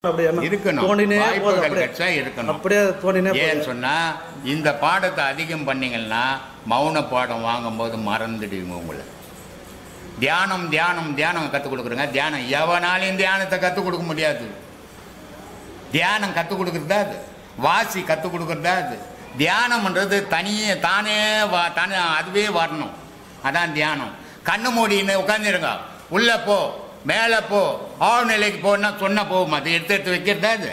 இருக்கணும், அப்படியே தோணினே. ஏன்னு சொன்னால் இந்த பாடத்தை அதிகம் பண்ணிங்கன்னா மௌன பாடம் வாங்கும்போது மறந்துடுவீங்க. உங்களை தியானம் தியானம் தியானம் கற்றுக் கொடுக்குறேங்க. தியானம் எவனாலையும் தியானத்தை கற்றுக் கொடுக்க முடியாது. தியானம் கற்றுக் கொடுக்குறதா அது, வாசி கற்றுக் கொடுக்குறதா அது. தியானம்ன்றது தனியே தானே தானே அதுவே வரணும். அதான் தியானம். கண்ணு மூடின்னு உட்காந்துருங்க, உள்ளே போ மேலே போ ஆழ்நிலைக்கு போனா சொன்ன போகும். அது எடுத்து எடுத்து வைக்கிறதா அது.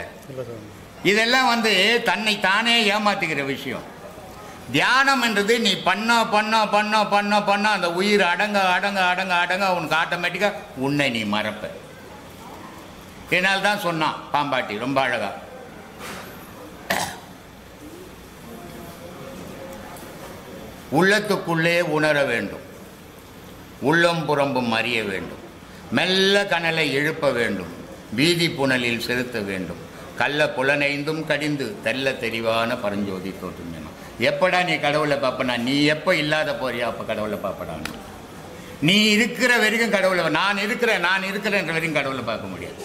இதெல்லாம் தன்னை தானே ஏமாத்திக்கிற விஷயம். தியானம் என்றது நீ பண்ண பண்ண பண்ண பண்ண பண்ண அந்த உயிர் அடங்க அடங்க அடங்க அடங்க உனக்கு ஆட்டோமேட்டிக்காக உன்னை நீ மறப்ப. என்னால் தான் சொன்னான் பாம்பாட்டி ரொம்ப அழகா. உள்ளத்துக்குள்ளே உணர வேண்டும், உள்ளம் புறம்பும் அறிய வேண்டும், மெல்ல கனலை எழுப்ப வேண்டும், வீதி புனலில் செலுத்த வேண்டும், கள்ள புலனைந்தும் கடிந்து தெல்ல தெரிவான பரஞ்சோதி தோற்றும். எப்படா நீ கடவுளை பார்ப்பனா? நீ எப்போ இல்லாத போறியா அப்போ கடவுளை பார்ப்படான்னு. நீ இருக்கிற வரைக்கும் கடவுளை, நான் இருக்கிறேன்ற வரைக்கும் கடவுளை பார்க்க முடியாது.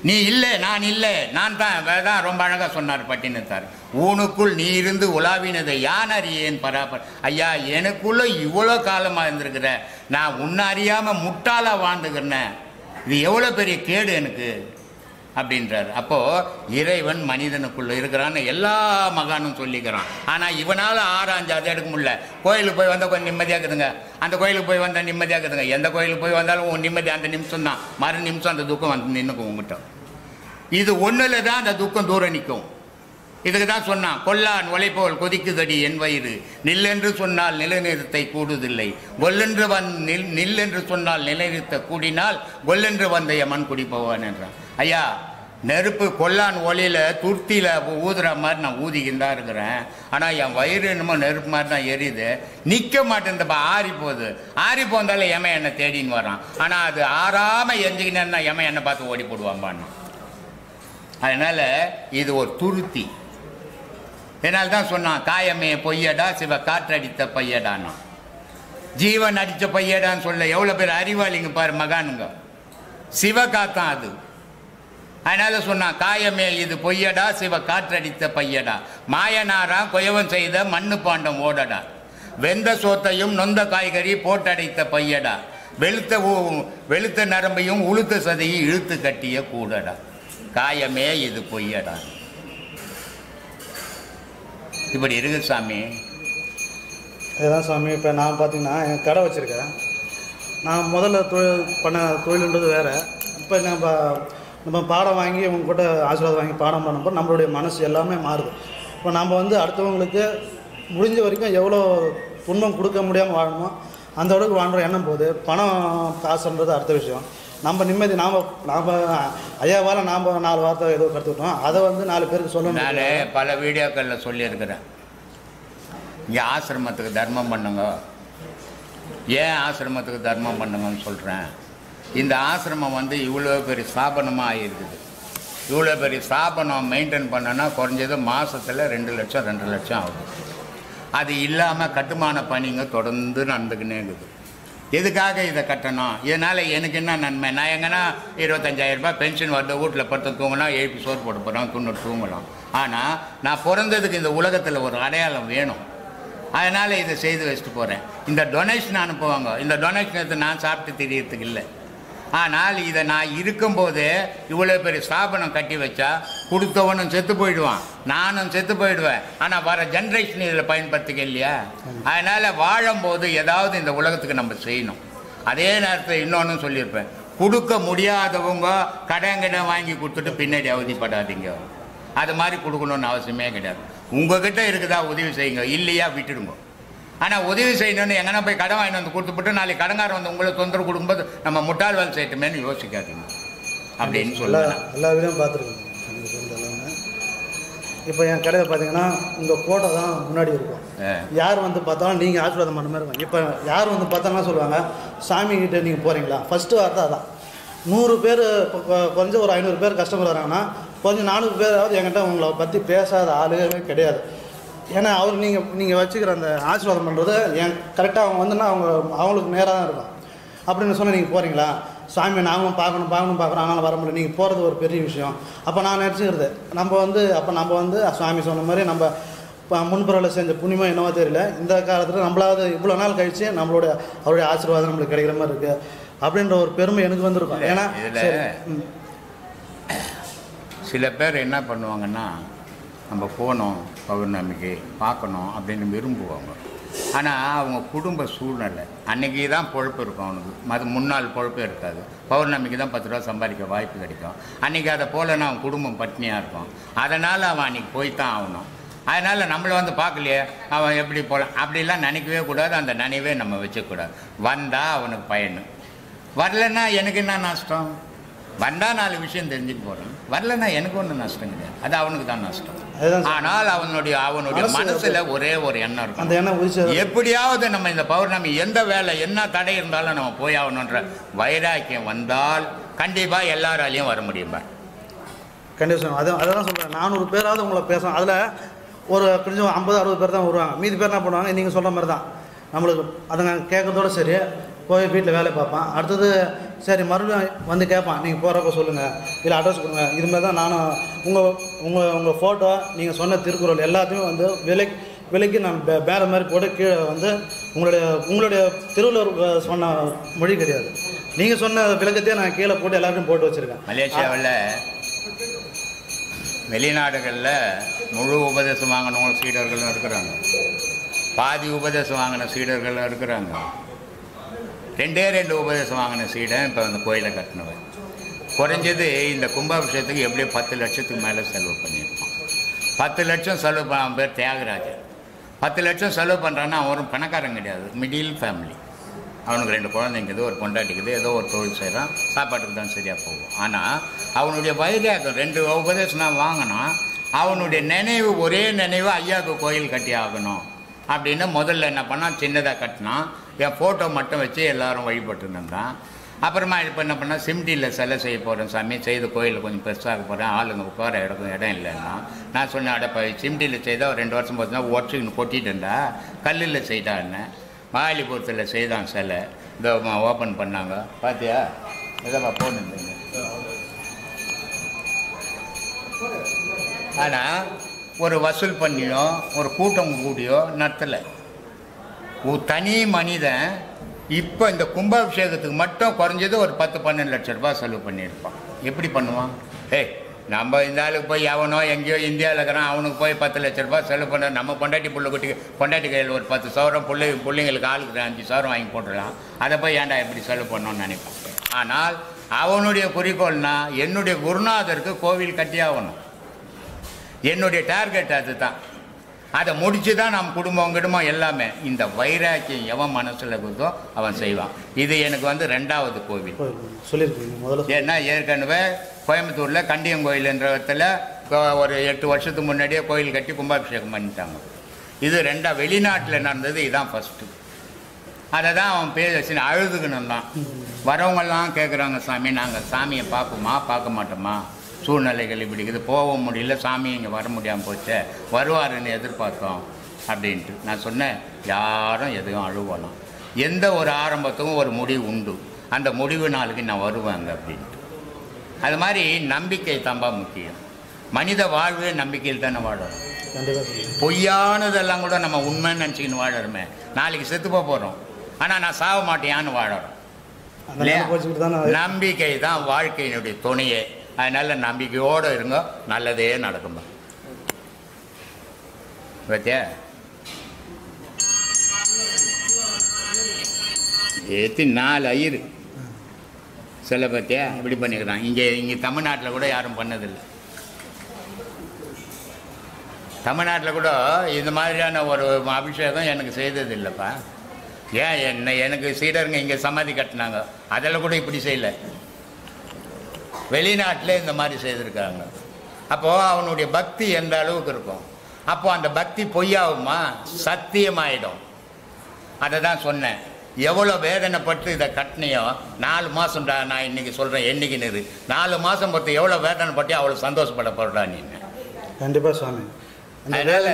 நீ இல்லை நான் இல்லை நான் தான் ரொம்ப அழகாக சொன்னார் பட்டினத்தார். ஊனுக்குள் நீ இருந்து உலாவினதை யான் அறியேன் பராபர். ஐயா, எனக்குள்ள இவ்வளோ காலமாக இருந்திருக்கிற, நான் உன்னை அறியாமல் முட்டாளாக வாழ்ந்துக்கிறேன், இது எவ்வளோ பெரிய கேடு எனக்கு அப்படின்றார். அப்போது இறைவன் மனிதனுக்குள்ளே இருக்கிறான்னு எல்லா மகானும் சொல்லிக்கிறான். ஆனால் இவனால் 6-5 அதை எடுக்க முடியல. கோயிலுக்கு போய் வந்தால் கொஞ்சம் நிம்மதியாக இருக்குதுங்க, அந்த கோயிலுக்கு போய் வந்தால் நிம்மதியாக இருக்குதுங்க. எந்த கோயிலுக்கு போய் வந்தாலும் உன் நிம்மதி அந்த நிமிஷம் தான், மறு நிமிஷம் அந்த துக்கம் நின்றுக்கும் உங்ககிட்ட. இது ஒன்றில் தான் அந்த துக்கம் தூரம் நிற்கும். இதுக்கு தான் சொன்னான், கொல்லான் உழைப்போல் கொதிக்குதடி என் வயிறு, நில்லென்று சொன்னால் நிலைநிறுத்தை கூடுதில்லை, கொல்லென்று நில்லென்று சொன்னால் நிலைநிறுத்த கூடினால் கொல்லென்று வந்த எமன் குடிப்பவான் என்றான். ஐயா, நெருப்பு கொல்லான் ஒளியில் துர்த்தியில் ஊதுற மாதிரி நான் ஊதிக்கின்னு தான் இருக்கிறேன். ஆனால் என் வயிறு என்னமோ நெருப்பு மாதிரி தான் எரியுது, நிற்க மாட்டேன்ப்பா, ஆறி போகுது. ஆறி போந்தாலும் எமன் என்னை தேடின்னு வரான். ஆனால் அது ஆறாமல் எஞ்சிக்கினேன்னா எமன் என்னை பார்த்து ஓடி போடுவான்பான்னு. அதனால் இது ஒரு துருத்தி. இதனால் தான் சொன்னான், காயமே பொய்யடா சிவ காற்றடித்த பையடான்னா. ஜீவன் அடித்த பையடான்னு சொல்ல எவ்வளோ பேர் அறிவாளிங்க பாரு மகானுங்க. சிவ காத்தான் அது. அதனால சொன்னான், காயமே இது பொய்யடா சிவ காற்றடித்த பையடா, மாயனாரா கொயவன் செய்த மண்ணு பாண்டம் ஓடடா, வெந்த சோத்தையும் நொந்த காய்கறி போட்டடைத்த பையடா, வெளுத்த நரம்பையும் உளுத்த சதையும் இழுத்து கட்டிய கூடடா, காயமே இது பொய்யடா. இப்படி இருக்கு சாமி. அதுதான் சாமி. இப்போ நான் பார்த்தீங்கன்னா என் கடை வச்சுருக்கேன். நான் முதல்ல தொழில்ன்றது வேறு. இப்போ நம்ம பாடம் வாங்கி உங்ககிட்ட ஆசீர்வாதம் வாங்கி பாடம் பண்ணும்போது நம்மளுடைய மனசு எல்லாமே மாறுது. இப்போ நம்ம அடுத்தவங்களுக்கு முடிஞ்ச வரைக்கும் எவ்வளோ துன்பம் கொடுக்க முடியாமல் வாழணுமோ அந்த அளவுக்கு வாழ்கிற எண்ணம் போது பணம் காசுன்றது அடுத்த விஷயம். நம்ம நிம்மதி நாம் ஐயாவால் நாம் 4 வார்த்தை ஏதோ கற்றுக்கிட்டோம், அதை 4 பேருக்கு சொல்லணும். நான் பல வீடியோக்களில் சொல்லியிருக்கிறேன், இங்கே ஆசிரமத்துக்கு தர்மம் பண்ணுங்க. ஏன் ஆசிரமத்துக்கு தர்மம் பண்ணுங்கன்னு சொல்கிறேன்? இந்த ஆசிரமம் இவ்வளோ பெரிய ஸ்தாபனமாக ஆகிருக்குது. இவ்வளோ பெரிய ஸ்தாபனம் மெயின்டைன் பண்ணோன்னா குறைஞ்சது மாதத்தில் 2 லட்சம் 2.5 லட்சம் ஆகுது. அது இல்லாமல் கட்டுமான பணிங்க தொடர்ந்து நடந்துக்கினே இருக்குது. எதுக்காக இதை கட்டணும்? இதனால் எனக்கு என்ன நன்மை? நான் எங்கன்னா 25,000 ரூபாய் பென்ஷன் வருது, வீட்டில் படுத்து தூங்கலாம், எழுப்பி சோறு போட போகிறோம், துண்ணு தூங்கலாம். ஆனால் நான் பிறந்ததுக்கு இந்த உலகத்தில் ஒரு அடையாளம் வேணும். அதனால் இதை செய்து வச்சுட்டு போகிறேன். இந்த டொனேஷன் அனுப்புவாங்க, இந்த டொனேஷனை நான் சாப்பிட்டு தெரியறதுக்கு இல்லை. ஆனால் இதை நான் இருக்கும்போது இவ்வளோ பெரிய ஸ்தாபனம் கட்டி வச்சா கொடுத்தவனும் செத்து போயிடுவான், நானும் செத்து போயிடுவேன். ஆனால் வர ஜென்ரேஷன் இதில் பயன்படுத்திக்க இல்லையா? அதனால் வாழும்போது ஏதாவது இந்த உலகத்துக்கு நம்ம செய்யணும். அதே நேரத்தில் இன்னொன்று சொல்லியிருப்பேன், கொடுக்க முடியாதவங்க கடன் வாங்கி கொடுத்துட்டு பின்னாடி அவதிப்படாதீங்க. அது மாதிரி கொடுக்கணுன்னு அவசியமே கிடையாது. உங்ககிட்ட இருக்குதா உதவி செய்யுங்க, இல்லையா விட்டுடுங்க. ஆனால் உதவி செய்யணும்னு எங்கன்னா போய் கடன் வாங்கிட்டு கொடுத்துப்பட்டு நாளைக்கு கடங்காரம் உங்களை தொந்தரவு கொடுக்கும்போது நம்ம முட்டாள் வேலை செய்யட்டுமேனு யோசிக்காதீங்க அப்படின்னு சொல்லலாம். எல்லா வீடும் பார்த்துருக்கோங்க. இப்போ என் கடையில் பார்த்தீங்கன்னா உங்கள் ஃபோட்டோ தான் முன்னாடி இருக்கும். யார் பார்த்தாலும் நீங்கள் ஆசீர்வாதம் பண்ண மாதிரி இருக்கும். இப்போ யார் பார்த்தாங்கன்னா சொல்லுவாங்க, சாமிகிட்ட நீங்கள் போகிறீங்களா? ஃபஸ்ட்டு வார்த்தை அதான். 100 பேர் கொஞ்சம் ஒரு 500 பேர் கஸ்டமர் வராங்கன்னா கொஞ்சம் 400 பேராவது என்கிட்ட உங்களை பற்றி பேசாத ஆளுமே கிடையாது. ஏன்னா நீங்கள் வச்சுக்கிற அந்த ஆசீர்வாதம் பண்ணுறது கரெக்டாக அவங்க அவங்களுக்கு நேராக தான் இருக்கும். அப்படின்னு சொன்னால் நீங்கள் போகிறீங்களா? சாமியை நாங்களும் பார்க்குறோம் ஆனாலும் வர முடியல, நீங்கள் போகிறது ஒரு பெரிய விஷயம். அப்போ நான் நினச்சிக்கிறது நம்ம வந்து சுவாமி சொன்ன மாதிரி நம்ம முன்புறவில் செஞ்ச புண்ணியமாக என்னவோ தெரியல, இந்த காலத்தில் நம்மளாவது இவ்வளோ நாள் கழித்து அவருடைய ஆசீர்வாதம் நம்மளுக்கு கிடைக்கிற மாதிரி இருக்குது அப்படின்ற ஒரு பெருமை எனக்கு வந்திருக்கும். ஏன்னா சில பேர் என்ன பண்ணுவாங்கன்னா, நம்ம போகணும் பௌர்ணமிக்கு பார்க்கணும் அப்படின்னு விரும்புவாங்க. ஆனால் அவங்க குடும்ப சூழ்நிலை அன்றைக்கி தான் பொழப்பு இருக்கும் அவனுக்கு, அது முன்னாள் பொழப்பே இருக்காது. பௌர்ணமிக்கு தான் 10 ரூபா சம்பாதிக்க வாய்ப்பு கிடைக்கும். அன்றைக்கி அதை போலன்னா அவன் குடும்பம் பட்னியாக இருக்கும். அதனால் அவன் அன்றைக்கி போய்த்தான் ஆகணும். அதனால் நம்மளை வந்து பார்க்கலையே அவன் எப்படி போகலாம் அப்படிலாம் நினைக்கவே கூடாது. அந்த நினைவே நம்ம வச்சுக்கூடாது. வந்தால் அவனுக்கு பயன், வரலன்னா எனக்கு என்ன நஷ்டம்? வந்தால் 4 விஷயம் தெரிஞ்சுட்டு போகிறேன், வரலன்னா எனக்கு ஒன்றும் நஷ்டம் கிடையாது, அது அவனுக்கு தான் நஷ்டம். ஆனால் அவனுடைய மனசில் ஒரே ஒரு எண்ணம் இருக்கும், அந்த எண்ணம் எப்படியாவது நம்ம இந்த பௌர்ணமி எந்த வேலை என்ன தடை இருந்தாலும் நம்ம போய் ஆகணுன்ற வைராக்கியம் வந்தால் கண்டிப்பாக எல்லாராலையும் வர முடியுமா? கண்டிப்பாக. அதான் சொல்கிறேன், 400 பேராவது உங்களை பேசணும். அதில் ஒரு கொஞ்சம் 50-60 பேர் தான் வருவாங்க. மீதி பேர் என்ன பண்ணுவாங்க, நீங்கள் சொல்கிற மாதிரி தான் நம்மளுக்கு அதை நாங்கள் கேட்கறதோட சரி, போய் வீட்டில் வேலை பார்ப்பான். அடுத்தது சரி மறுபடியும் வந்து கேட்பான், நீங்கள் போகிறப்ப சொல்லுங்கள், இல்லை அட்ரஸ் கொடுங்க. இதுமாதிரி தான் நானும் உங்கள் ஃபோட்டோ நீங்கள் சொன்ன திருக்குறள் எல்லாத்தையும் வந்து விலைக்கு நான் வேறு மாதிரி போட்டு கீழே வந்து உங்களுடைய திருவள்ளுவர் சொன்ன மொழி கிடையாது, நீங்கள் சொன்ன விளக்கத்தையே நான் கீழே போட்டு எல்லாத்தையும் போட்டு வச்சுருக்கேன். மலேசியாவில் வெளிநாடுகளில் முழு உபதேசம் வாங்கினவங்க சீடர்களும் இருக்கிறாங்க, பாதி உபதேசம் வாங்கின சீடர்களும் இருக்கிறாங்க. 2 உபதேசம் வாங்கின சீடன் இப்போ அந்த கோயிலை கட்டினவன். குறைஞ்சது இந்த கும்பாபிஷேகத்துக்கு எப்படியோ 10 லட்சத்துக்கு மேலே செலவு பண்ணியிருப்பான். 10 லட்சம் செலவு பண்ண அவன் பேர் தியாகராஜர். 10 லட்சம் செலவு பண்ணுறான்னா அவன் ஒரு பணக்காரன் கிடையாது, மிடில் ஃபேமிலி. அவனுக்கு 2 குழந்தைங்குது, ஒரு பொண்டாட்டிக்குது, ஏதோ ஒரு தொழில் செய்கிறான், சாப்பாட்டுக்கு தான் சரியாக போகும். ஆனால் அவனுடைய வைராகம் 2 உபதேசம் தான் வாங்கினான். அவனுடைய நினைவு ஒரே நினைவு, ஐயாவுக்கு கோயில் கட்டி ஆகணும் அப்படின்னு முதல்ல என்ன பண்ணால் சின்னதாக கட்டினான். என் ஃபோட்டோ மட்டும் வச்சு எல்லோரும் வழிபட்டு இருந்தான். அப்புறமா இப்போ என்ன பண்ணால் சிம்டியில் சிலை செய்ய போகிறேன் சாமி, செய்து கோயிலில் கொஞ்சம் பெருசாக போகிறேன், ஆளுங்க உட்கார இடம் இல்லைன்னா நான் சொன்னேன், அடப்பா சிம்டியில் செய்தால் 2 வருஷம் போச்சுன்னா உடச்சின்னு கொட்டிட்டேன்டா, கல்லில் செய்தான்னு மாலிபுரத்தில் செய்தான் சிலை. இதோ ஓப்பன் பண்ணாங்க பார்த்தியா, இதப்பா போகணும். ஆனால் ஒரு வசூல் பண்ணியோ ஒரு கூட்டம் கூடியோ நடத்தலை. தனி மனிதன் இப்போ இந்த கும்பாபிஷேகத்துக்கு மட்டும் குறைஞ்சது ஒரு 10-12 லட்சம் ரூபாய் செலவு பண்ணியிருப்பான். எப்படி பண்ணுவான்? நம்ம இந்த ஆளுக்கு போய் எவனோ எங்கேயோ இந்தியாவில் இருக்கிறான், அவனுக்கு போய் 10 லட்ச ரூபாய் செலவு பண்ண, நம்ம பொண்டாட்டி கையில் ஒரு 10 சவரம் பிள்ளைங்களுக்கு ஆளுக்கு 5 சவரம் வாங்கி போட்டுடலாம், அதை போய் ஏன்டா எப்படி செலவு பண்ணணும்னு நினைப்பான். ஆனால் அவனுடைய குறிக்கோள்னா என்னுடைய குருநாதருக்கு கோவில் கட்டி ஆகணும், என்னுடைய டார்கெட் அதுதான். அதை முடித்து தான் நம்ம குடும்பம் எல்லாமே. இந்த வைராக்கியம் எவன் மனசில் இருக்குதோ அவன் செய்வான். இது எனக்கு வந்து 2வது கோவில் சொல்லியிருக்கீங்க. ஏன்னா ஏற்கனவே கோயம்புத்தூரில் கண்டியம் கோயில்ன்ற இடத்துல ஒரு 8 வருஷத்துக்கு முன்னாடியே கோயில் கட்டி கும்பாபிஷேகம் பண்ணிட்டாங்க. இது 2 வெளிநாட்டில் நடந்தது, இதுதான் ஃபஸ்ட்டு. அதை தான் அவன் பேசி அழுதுக்கணும் தான். வரவங்கெல்லாம் கேட்குறாங்க, சாமி நாங்கள் சாமியை பார்ப்போமா பார்க்க மாட்டோமா, சூழ்நிலைகள் இப்படி இருக்குது, போக முடியல, சாமி இங்கே வர முடியாமல் போச்சே, வருவாருன்னு எதிர்பார்த்தோம் அப்படின்ட்டு. நான் சொன்னேன், யாரும் எதுவும் அழுவலாம், எந்த ஒரு ஆரம்பத்துக்கும் ஒரு முடிவு உண்டு, அந்த முடிவு நாளுக்கு நான் வருவாங்க அப்படின்ட்டு. அது மாதிரி நம்பிக்கை தான்பா முக்கியம். மனித வாழ்வே நம்பிக்கையில் தானே வாழறோம். பொய்யானதெல்லாம் கூட நம்ம உண்மைன்னு நினச்சிக்கின்னு வாழறோமே, நாளைக்கு செத்து போகிறோம், ஆனால் நான் சாக மாட்டேயான்னு வாழறோம். நம்பிக்கை தான் வாழ்க்கையினுடைய துணையே. அதனால நம்பிக்கையோடு இருங்க, நல்லதே நடக்கும்பா. பத்தியா ஏற்றி 4 ஐயரு சில பத்தியா இப்படி பண்ணிக்கிறான். இங்கே தமிழ்நாட்டில் கூட யாரும் பண்ணதில்லை. தமிழ்நாட்டில் கூட இந்த மாதிரியான ஒரு அபிஷேகம் எனக்கு செய்தது இல்லைப்பா. ஏன் எனக்கு சீடருங்க இங்கே சமாதி கட்டினாங்க, அதில் கூட இப்படி செய்யலை. வெளிநாட்டில் இந்த மாதிரி செய்திருக்காங்க. அப்போது அவனுடைய பக்தி எந்த அளவுக்கு இருக்கும், அப்போது அந்த பக்தி பொய்யாகுமா, சத்தியமாயிடும். அதை தான் சொன்னேன், எவ்வளோ வேதனைப்பட்டு இதை கட்டினியோ 4 மாதம்டா. நான் இன்றைக்கி சொல்கிறேன், என்றைக்குன்னு 4 மாதம் பொறுத்து எவ்வளோ வேதனைப்பட்டு அவ்வளோ சந்தோஷப்பட போகிறா நீ. கண்டிப்பாக சுவாமி. அதனால்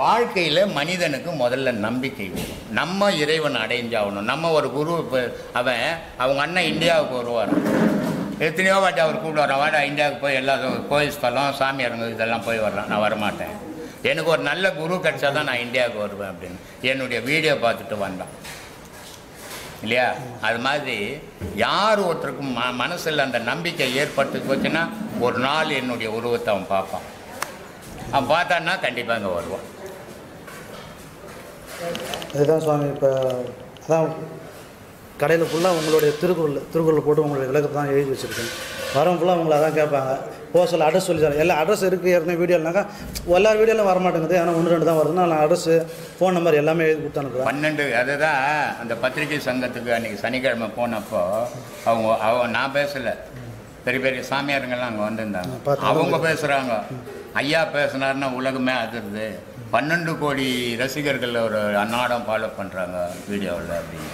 வாழ்க்கையில் மனிதனுக்கு முதல்ல நம்பிக்கை வேணும். நம்ம இறைவன் அடைஞ்சாகணும். நம்ம ஒரு குரு அவங்க அண்ணன் இந்தியாவுக்கு வருவார், எத்தனையோ வாட்டி அவர் கூப்பிடுவார், வாடா இந்தியாவுக்கு போய் எல்லா கோயில் ஸ்தலம் சாமியாருங்க இதெல்லாம் போய் வரலாம். நான் வரமாட்டேன், எனக்கு ஒரு நல்ல குரு கிடைச்சா தான் நான் இந்தியாவுக்கு வருவேன் அப்படின்னு என்னுடைய வீடியோ பார்த்துட்டு வந்தான் இல்லையா? அது மாதிரி யார் ஒருத்தருக்கும் மனசில் அந்த நம்பிக்கை ஏற்பட்டு போச்சுன்னா ஒரு நாள் என்னுடைய உருவத்தை அவன் பார்ப்பான். அவன் பார்த்தான்னா கண்டிப்பாக அங்கே வருவான். அதுதான் சுவாமி. இப்போ அதான் கடையில் ஃபுல்லாக உங்களுடைய திருக்குறள் போட்டு உங்களுடைய விளக்கத்தை தான் எழுதி வச்சுருக்கேன். வரவங்க ஃபுல்லாக உங்களை அதான் கேட்பாங்க. சொல்ல அட்ரஸ் சொல்லி சார் எல்லா அட்ரஸ் இருக்குது. ஏற்கனவே வீடியோனாக்கா எல்லா வீடியோலாம் வரமாட்டேங்குது, ஆனால் 1-2 தான் வருதுன்னா நான் அட்ரஸு ஃபோன் நம்பர் எல்லாமே எழுதி கொடுத்து அனுப்புகிறேன். 12 அதுதான் அந்த பத்திரிகை சங்கத்துக்கு அன்றைக்கி சனிக்கிழமை போனப்போ நான் பேசலை, பெரிய பெரிய சாமியாருங்கெல்லாம் அங்கே வந்திருந்தாங்க. அவங்க பேசுகிறாங்க, ஐயா பேசுனாருன்னா உலகமே அதிருது, 12 கோடி ரசிகர்கள் ஒரு அன்னாடம் ஃபாலோ பண்ணுறாங்க வீடியோவில் அப்படின்னு.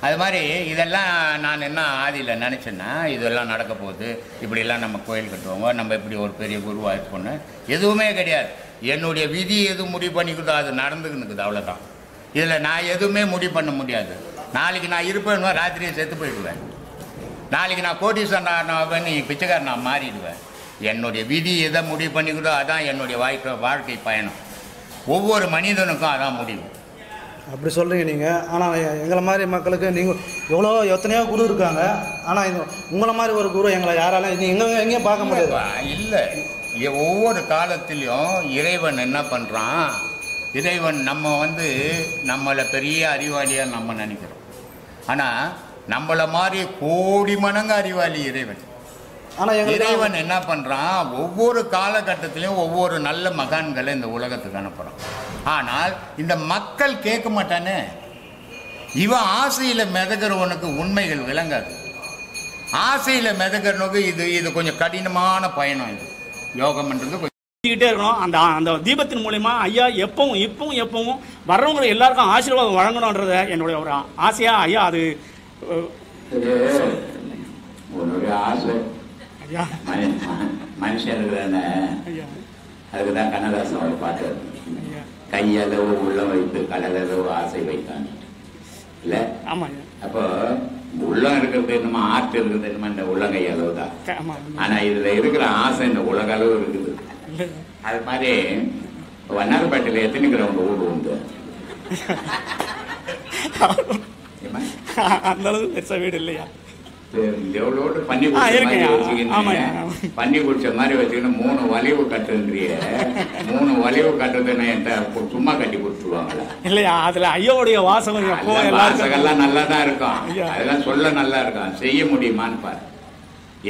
அது மாதிரி இதெல்லாம் நான் என்ன ஆதியில் நினச்சேன்னா இதெல்லாம் நடக்க போகுது, இப்படிலாம் நம்ம கோயில் கட்டுவாங்க, நம்ம இப்படி ஒரு பெரிய குருவாக இருக்கணும், எதுவுமே கிடையாது. என்னுடைய விதி எதுவும் முடிவு பண்ணிக்கிட்டோ அது நடந்துக்குனுக்குது, அவ்வளோதான். இதில் நான் எதுவுமே முடிவு பண்ண முடியாது. நாளைக்கு நான் இருப்பேன், ராத்திரியை செத்து போயிடுவேன். நாளைக்கு நான் கோடீஸ்வரன் நீ பிச்சைக்காரன் நான் மாறிடுவேன். என்னுடைய விதி எதை முடிவு பண்ணிக்கிட்டோ அதான் என்னுடைய வாழ்க்கை பயணம். ஒவ்வொரு மனிதனுக்கும் அதான் முடிவு. அப்படி சொல்கிறீங்க நீங்கள். ஆனால் எங்களை மாதிரி மக்களுக்கு நீங்கள் எத்தனையோ குரு இருக்காங்க, ஆனால் உங்களை மாதிரி ஒரு குரு எங்களை யாராலும் எங்கேயும் பார்க்க முடியாது. இல்லை, ஒவ்வொரு காலத்திலையும் இறைவன் என்ன பண்ணுறான், இறைவன் நம்ம நம்மளை பெரிய அறிவாளியாக நம்ம நினைக்கிறோம். ஆனால் நம்மளை மாதிரி கோடி மடங்கு அறிவாளி இறைவன். ஆனால் இறைவன் என்ன பண்ணுறான், ஒவ்வொரு காலகட்டத்திலையும் ஒவ்வொரு நல்ல மகான்களை இந்த உலகத்துக்கு அனுப்புகிறான். ஆனால் இந்த மக்கள் கேட்க மாட்டானே. இவன் ஆசையில் மிதக்கிறவனுக்கு உண்மைகள் விளங்காது. ஆசையில் மிதக்கிறவனுக்கு இது கொஞ்சம் கடினமான பயணம். இது யோகம்ன்றது கிட்டே இருக்கணும். அந்த தீபத்தின் மூலயமா ஐயா எப்பவும் வர்றவங்க எல்லாருக்கும் ஆசீர்வாதம் வழங்கணும்ன்றத என்னுடைய ஒரு ஆசையா ஐயா. அது ஆசை மனுஷன் அதுக்குதான் கண்ணதாசன் அவர் பாட்டு, கையளவு உள்ள வைத்து கடலளவு ஆசை வைத்தான் இல்ல. அப்போ உள்ளம் இருக்கிறது என்னமோ ஆற்று இருக்குது என்னமோ இந்த உள்ளங்கை அளவு தான். ஆனா இதுல இருக்கிற ஆசை இந்த உலக அளவு இருக்குது. அது மாதிரி வண்ணாரப்பேட்டையில எத்தனை கிரவுண்ட் ஊடு உண்டு? அந்த அளவு பெருசா வீடு இல்லையா? எவ்வளோடு பண்ணி குடிச்ச மாதிரி வச்சுக்கணும். 3 வலிவு கட்டுன்றிய 3 வலிவு கட்டுறதுன்னு என்கிட்ட சும்மா கட்டி கொடுத்துருவாங்களா? இல்லையா? அதுல ஐயோடைய வாசகம் வாசகெல்லாம் நல்லா தான் இருக்கும், அதெல்லாம் சொல்ல நல்லா இருக்கும். செய்ய முடியுமான்னு பாரு.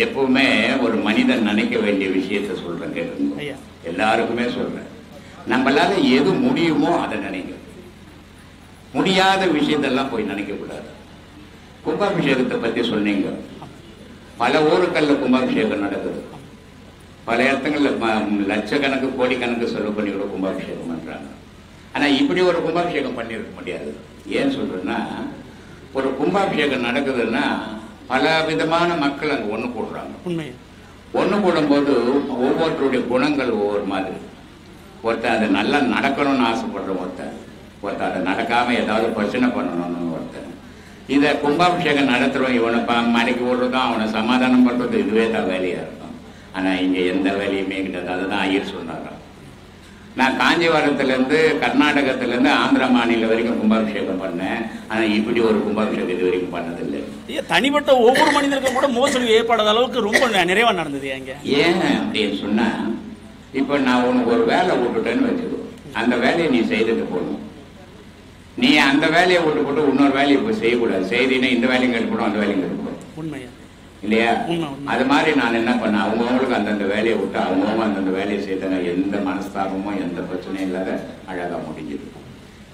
எப்பவுமே ஒரு மனிதன் நினைக்க வேண்டிய விஷயத்த சொல்றேன், கேட்டு எல்லாருக்குமே சொல்றேன். நம்மளால எது முடியுமோ அதை நினைக்க, முடியாத விஷயத்தெல்லாம் போய் நினைக்க கூடாது. கும்பாபிஷேகத்தை பற்றி சொன்னீங்க. பல ஊருக்கள்ல கும்பாபிஷேகம் நடக்குது. பல இடத்துங்களில் லட்சக்கணக்கு கோடிக்கணக்கு செலவு பண்ணி கூட கும்பாபிஷேகம் பண்றாங்க. ஆனா இப்படி ஒரு கும்பாபிஷேகம் பண்ணிருக்க முடியாது. ஏன் சொல்றேன்னா, ஒரு கும்பாபிஷேகம் நடக்குதுன்னா பல விதமான மக்கள் அங்க ஒண்ணு கூடுறாங்க. ஒண்ணு கூடும்போது ஒவ்வொருத்தருடைய குணங்கள் ஒவ்வொரு மாதிரி. ஒருத்தர் அதை நல்லா நடக்கணும்னு ஆசைப்படுற ஒருத்தர் அதை நடக்காம ஏதாவது பிரச்சனை பண்ணணும்னு ஒருத்தர். இதை கும்பாபிஷேகம் நடத்துறோம், இவனை மடக்கி விடுறதும் அவனை சமாதானம் பண்றது இதுவே தான் வேலையா இருக்கும். ஆனா இங்க எந்த வேலையுமே கிடையாது. அதுதான் ஐயர் சொன்னாங்க. நான் காஞ்சிபுரத்துலேருந்து கர்நாடகத்திலேருந்து ஆந்திரா மாநிலம் வரைக்கும் கும்பாபிஷேகம் பண்ணேன். ஆனால் இப்படி ஒரு கும்பாபிஷேகம் இது வரைக்கும் பண்ணதில்லை. தனிப்பட்ட ஒவ்வொரு மனிதனுக்கும் கூட மோசடி ஏற்படாத அளவுக்கு ரொம்ப நிறைவாக நடந்தது. ஏன் அப்படின்னு சொன்னா, இப்போ நான் உனக்கு ஒரு வேலை விட்டுட்டேன்னு வச்சுக்கோ, அந்த வேலையை நீ செய்துட்டு போகணும். நீ அந்த வேலையை விட்டு போட்டு இன்னொரு வேலையை இப்போ செய்யக்கூடாது. செய்தினா இந்த வேலையும் கட்டுப்படும், அந்த வேலையும் கட்டுப்படும். உண்மையா இல்லையா? அது மாதிரி நான் என்ன பண்ணேன், அவங்கவுங்களுக்கு அந்தந்த வேலையை விட்டு அவங்கவுங்க அந்தந்த வேலையை செய்தாங்க. எந்த மனஸ்தாபமும் எந்த பிரச்சனையும் இல்லாத அழகா முடிஞ்சுது.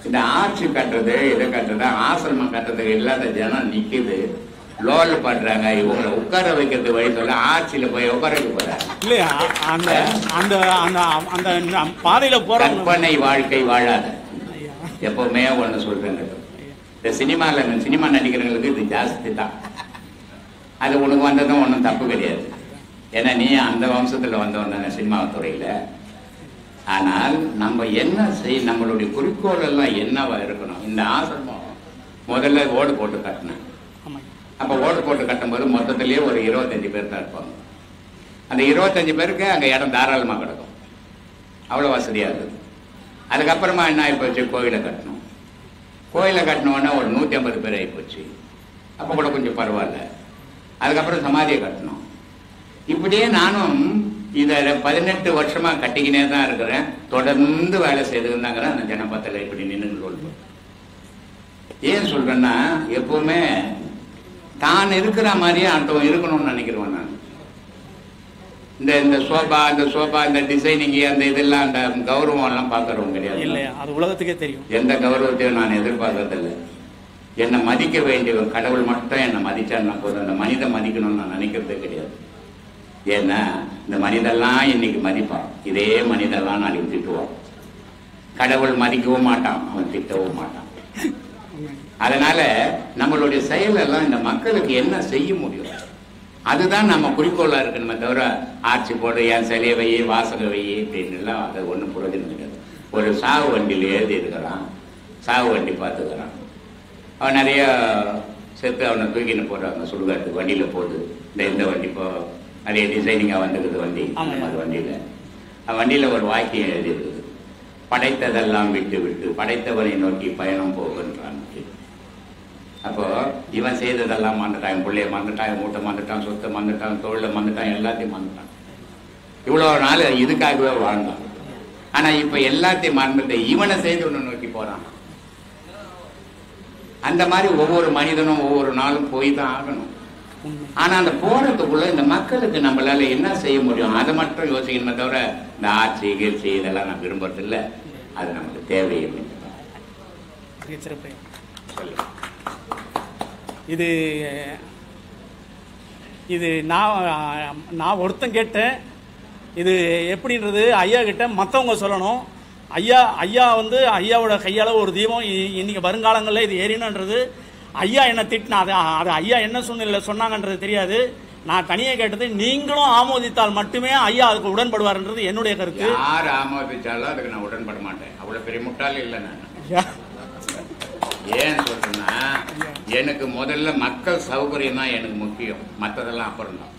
இந்த ஆட்சி கட்டுறது இதை கட்டுறது ஆசிரமம் கட்டுறதுக்கு இல்லாத ஜனம் நிக்குது, லோல் பண்றாங்க. இவங்களை உட்கார வைக்கிறது வழி சொல்ல ஆட்சியில போய் உட்கார வைக்க போறாங்க இல்லையா? அந்த அந்த அந்த பாதையில போற கற்பனை வாழ்க்கை வாழாத. எப்பவுமே ஒண்ணு சொல்றேன், இந்த சினிமா நடிக்கிறவங்களுக்கு இது ஜாஸ்தி தான். அது உனக்கு வந்ததும் ஒன்றும் தப்பு கிடையாது. ஏன்னா நீ அந்த வம்சத்துல வந்தவன் தானே சினிமா துறையில. ஆனால் நம்ம என்ன நம்மளுடைய குறிக்கோள் எல்லாம் என்னவா இருக்கணும்? இந்த ஆசிரமம் முதல்ல ஓடு போட்டு கட்டினேன். அப்போ ஓடு போட்டு கட்டும்போது மொத்தத்திலேயே ஒரு 25 பேர் தான் இருப்பாங்க. அந்த 25 பேருக்கு அங்கே இடம் தாராளமாக கிடக்கும், அவ்வளோ வசதியாக இருக்குது. அதுக்கப்புறமா என்ன ஆகிப்போச்சு, கோயிலை கட்டணும். கோயிலை கட்டினோன்னா ஒரு 150 பேர் ஆகிப்போச்சு. அப்போ கூட கொஞ்சம் பரவாயில்ல. அதுக்கப்புறம் சமாதியை கட்டணும். இப்படியே நானும் இதை 18 வருஷமாக கட்டிக்கினே தான் இருக்கிறேன். தொடர்ந்து வேலை செய்துருந்தாங்கிறேன். அந்த ஜனபத்தில் இப்படி நின்று சொல்றேன். ஏன் சொல்றேன்னா, எப்பவுமே தான் இருக்கிற மாதிரியே அடுத்தவன் இருக்கணும்னு நினைக்கிறவன் நான். இந்த சோபா இந்த டிசைனிங் அந்த இதெல்லாம் அந்த கௌரவம் எல்லாம் பார்க்கறவங்க கிடையாது. இல்லையா, அது உலகத்துக்கே தெரியும். எந்த கௌரவத்தையும் நான் எதிர்பார்க்கறதில்லை. என்னை மதிக்க வேண்டிய கடவுள் மட்டும் என்னை மதிச்சான்னா போதும். அந்த மனிதன் மதிக்கணும்னு நான் நினைக்கிறதே கிடையாது. ஏன்னா இந்த மனிதெல்லாம் இன்னைக்கு மதிப்பான், இதே மனிதெல்லாம் நாளைக்கு திட்டுவான். கடவுள் மதிக்கவும் மாட்டான், அவன் திட்டவும் மாட்டான். அதனால நம்மளுடைய செயல் எல்லாம் இந்த மக்களுக்கு என்ன செய்ய முடியும், அதுதான் நம்ம குறிக்கோளா இருக்கணுமே தவிர ஆட்சி போடு, என் சிலையை வை, வாசக வை அப்படின்னு எல்லாம் அது ஒன்றும் புரோஜனம் கிடையாது. ஒரு சாவு வண்டியில் எழுதி இருக்கிறான், சாவு வண்டி பார்த்துக்கிறான். அவன் நிறைய செத்து அவனை தூக்கின்னு போடுறாங்க சுடுகாட்டுக்கு. வண்டியில் போகுது. இந்த வண்டி இப்போ நிறைய டிசைனிங்காக வந்துருக்குது வண்டி. அது வண்டியில் ஒரு வாக்கியம் எழுதி இருக்குது, படைத்ததெல்லாம் விட்டு விட்டு படைத்தவனை நோக்கி பயணம் போகின்றான். அப்போ இவன் செய்ததெல்லாம் மறந்துட்டான், பிள்ளைய மறந்துட்டான், மூட்டை மறந்துட்டான், சொத்தை மறந்துட்டான், தொழிலை மறந்துட்டான், எல்லாத்தையும் மறந்துட்டான். இவ்வளோ நாள் இதுக்காகவே வாழ்ந்தான். ஆனா இப்ப எல்லாத்தையும் மறந்துட்டு இவனை செய்து ஒன்று நோக்கி போறான். அந்த மாதிரி ஒவ்வொரு மனிதனும் ஒவ்வொரு நாளும் போய் தான் ஆகணும். ஆனா அந்த போறதுக்குள்ள இந்த மக்களுக்கு நம்மளால என்ன செய்ய முடியும் அதை மட்டும் யோசிக்கணுமே தவிர இந்த ஆட்சி கீழ்ச்சி இதெல்லாம் நான் விரும்புறது இல்லை. அது நமக்கு தேவையில்லை. இது இது நான் ஒருத்தன் கேட்டேன். இது எப்படின்றது ஐயா கிட்ட மற்றவங்க சொல்லணும். ஐயா வந்து ஐயாவோட கையால் ஒரு தீபம் இன்னைக்கு வருங்காலங்களில் இது ஏறினன்றது ஐயா என்ன திட்டினா அது ஐயா என்ன சூழ்நிலை சொன்னாங்கன்றது தெரியாது. நான் தனியாக கேட்டது, நீங்களும் ஆமோதித்தால் மட்டுமே ஐயா அதுக்கு உடன்படுவார்ன்றது என்னுடைய கருத்து. யார் ஆமோதிச்சாலும் அதுக்கு நான் உடன்பட மாட்டேன். அவ்வளோ பெரிய முட்டாள் இல்லை நான். ஏன் சொல்றேன்னா, எனக்கு முதல்ல மக்கள் சௌகரியம் தான் எனக்கு முக்கியம், மற்றதெல்லாம் அப்புறம் தான்.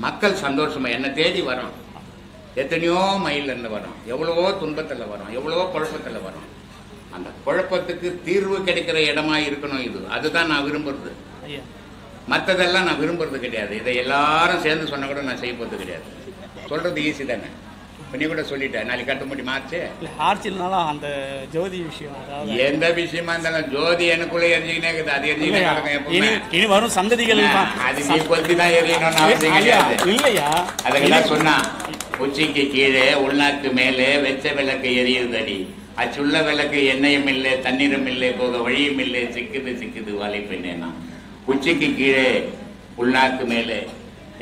மக்கள் சந்தோஷமா என்னை தேடி வரோம். எத்தனையோ மைல்ல இருந்து வரோம், எவ்வளவோ துன்பத்துல வரோம், எவ்வளவோ குழப்பத்துல வரோம். அந்த குழப்பத்துக்கு தீர்வு கிடைக்கிற இடமா இருக்கணும் இது. அதுதான் நான் விரும்புறது. மற்றதெல்லாம் நான் விரும்புறது கிடையாது. இதை எல்லாரும் சேர்ந்து சொன்ன கூட நான் செய்ய போறது கிடையாது. சொல்றது ஈஸி தானே. நீ கூட சொல்லிட்டேன், நாளைக்கு கட்ட முடியுமா ஆச்சு? ஆட்சினாலும் அந்த ஜோதி விஷயம், எந்த விஷயமா இருந்தாலும் ஜோதி எனக்குள்ள எரிஞ்சுக்கினே இருக்குது. அது எரிஞ்சுக்கினே இனி வரும் சந்ததிகள் அது நீ கொளுத்தி தான் எரியணும்னு அவசியம் கிடையாது. இல்லையா, அதுக்கெல்லாம் சொன்னா உச்சிக்கு கீழே உள்நாட்டு மேலே வெச்ச விளக்கு எரியுதடி, அச்சுள்ள விளக்கு எண்ணெயும் இல்லை தண்ணீரும் இல்லை போக வழியும் இல்லை, சிக்குது வாழை பெண்ணேனா. உச்சிக்கு கீழே உள்நாட்டு மேலே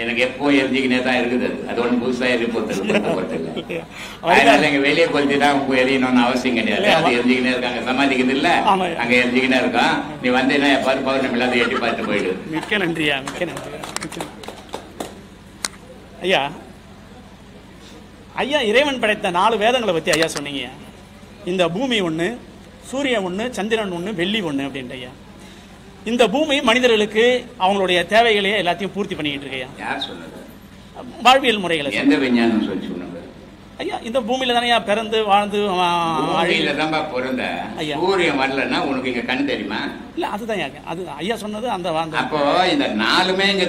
எனக்கு எப்போ எரிஞ்சுக்கினே தான் இருக்குது. அது ஒன்றும் புதுசா எரிப்போறது. அதனால எங்க வெளியே கொளுத்தி தான் எரியணும்னு அவசியம் கிடையாது. அது எரிஞ்சுக்கினே இருக்காங்க, சமாதிக்குது இல்ல, அங்க எரிஞ்சுக்கினே இருக்கான். நீ வந்தீங்கன்னா எப்பாரு பௌர்ணமி இல்லாத எட்டி பார்த்து போயிடு. மிக்க நன்றியா, மிக்க நன்றி ஐயா. ஐயா இறைவன் படைத்த 4 வேதங்களை பத்தி ஐயா சொன்னீங்க. இந்த பூமி ஒண்ணு, சூரியன் ஒண்ணு, சந்திரன் ஒண்ணு, வெள்ளி ஒண்ணு அப்படின்ட்டு ஐயா. இந்த பூமி மனிதர்களுக்கு அவங்களுடைய தேவைகளையே எல்லாத்தையும் பூர்த்தி பண்ணிக்கிட்டு இருக்கையா? யார் சொன்னது? வாழ்வியல் முறைகளை எந்த விஞ்ஞானம் சொல்லி சொன்னது? ஐயா இந்த பூமியில தானே பிறந்து வாழ்ந்து தான் பிறந்த. சூரியன் வரலன்னா உனக்கு இங்க கண் தெரியுமா? இல்ல அதுதான் அது ஐயா சொன்னது. அந்த அப்போ இந்த 4மே இங்க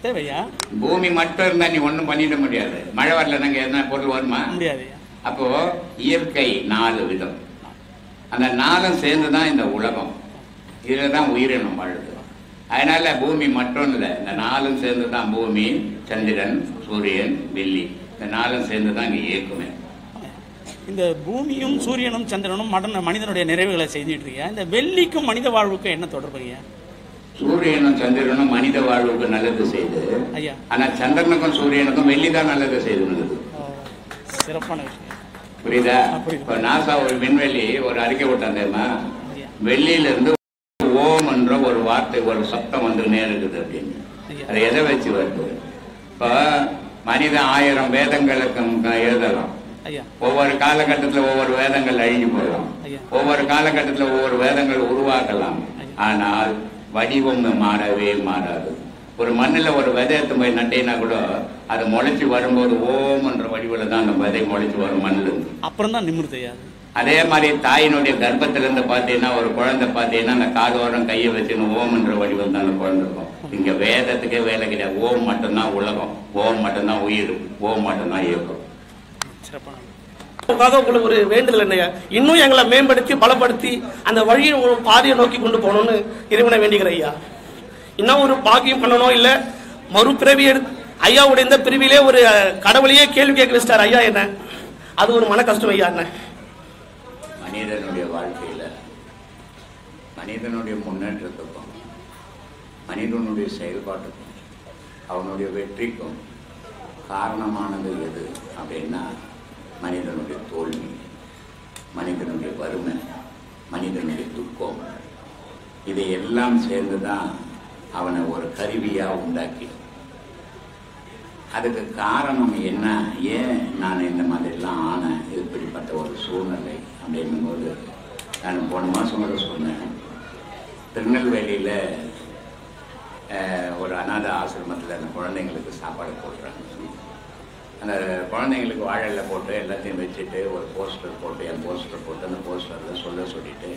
தேவையா? பூமி மட்டும் இருந்தா நீ ஒண்ணும் பண்ணிட முடியாது. மழை வரலன்னா எதனா பொருள் வருமா? முடியாது. அப்போ இயற்கை 4 விதம், அந்த 4ம் சேர்ந்துதான் இந்த உலகம். இதுலதான் உயிரினம் வாழுது. அதனால பூமி மட்டும் இல்லை, இந்த 4ம் சேர்ந்துதான் பூமி, சந்திரன், சூரியன், வெள்ளி, இந்த 4ம் சேர்ந்துதான் இங்க இயக்குமே. இந்த பூமியும் சூரியனும் சந்திரனும் மனிதனுடைய நிறைவுகளை செய்துட்டு இருக்கியா? இந்த வெள்ளிக்கும் மனித வாழ்வுக்கும் என்ன தொடர்புங்க? சூரியனும் சந்திரனும் மனித வாழ்வுக்கு நல்லது செய்து, ஆனா சந்திரனுக்கும் சூரியனுக்கும் வெள்ளி தான் நல்லது செய்து. சிறப்பான விஷயம். புரியுதா? இப்ப நாசா ஒரு விண்வெளி ஒரு அறிக்கை விட்டாந்தேமா, வெள்ளியில இருந்து ஓம் என்ற ஒரு வார்த்தை, ஒரு சப்தம் வந்து நேருக்குது அப்படின்னு. அதை எதை வச்சு வருது? இப்ப மனிதன் 1000 வேதங்களுக்கு எழுதலாம், ஐயா. ஒவ்வொரு காலகட்டத்தில் ஒவ்வொரு வேதங்கள் அழிஞ்சு போயிடும். ஐயா. ஒவ்வொரு காலகட்டத்தில் ஒவ்வொரு வேதங்கள் உருவாக்கலாம். ஆனால் வடிவம் மாறவே மாறாது. ஒரு மண்ணில் ஒரு விதையத்து போய் நட்டேன்னா கூட அது முளைச்சி வரும்போது ஓம் என்ற வடிவில் தான் அந்த விதை முளைச்சி வரும் மண்ணில். அப்புறம் தான் நிமிர்ந்து ஐயா. அதே மாதிரி தாயினுடைய கர்ப்பத்திலிருந்து பார்த்தீங்கன்னா ஒரு குழந்தை பார்த்தீங்கன்னா அந்த காதோரம் கையை வச்சுன்னு ஓம் என்ற வடிவம் தான் அந்த குழந்தை இருக்கும். இங்க வேதத்துக்கே வேலை கிடையாது. ஓம் மட்டும்தான் உலகம், ஓம் மட்டும்தான் உயிர், ஓம் மட்டும்தான் இயக்கம். உங்களுக்கு ஒரு வேண்டுதல் என்னையா, இன்னும் எங்களை மேம்படுத்தி பலப்படுத்தி அந்த வழியை பாதையை நோக்கி கொண்டு போகணும்னு இறைவனை வேண்டிக்கிற ஐயா. இன்னும் ஒரு பாக்கியம் பண்ணணும், இல்ல மறுபிறவி ஐயாவுடைய இந்த பிரிவிலே ஒரு கடவுளையே கேள்வி கேட்க வச்சிட்டார் ஐயா. என்ன அது ஒரு மன கஷ்டம் ஐயா. என்ன மனிதனுடைய வாழ்க்கையில மனிதனுடைய முன்னேற்றத்துக்கும் மனிதனுடைய செயல்பாட்டுக்கும் அவனுடைய வெற்றிக்கும் காரணமானது எது அப்படின்னா மனிதனுடைய தோல்வி, மனிதனுடைய வறுமை, மனிதனுடைய துக்கம், இதையெல்லாம் சேர்ந்துதான் அவனை ஒரு கருவியா உண்டாக்கி. அதுக்கு காரணம் என்ன, ஏன் நான் இந்த மாதிரிலாம் ஆனேன், இப்படிப்பட்ட ஒரு சூழ்நிலை அப்படின்னும் போது நான் போன மாதம் கூட சொன்னேன். திருநெல்வேலியில் ஒரு அநாத ஆசிரமத்தில் அந்த குழந்தைங்களுக்கு சாப்பாடு போடுறாங்க. அந்த குழந்தைங்களுக்கு வாழையில் போட்டு எல்லாத்தையும் வச்சுட்டு ஒரு போஸ்டர் போட்டு என் போஸ்டர் போட்டு அந்த போஸ்டரில் சொல்லிட்டு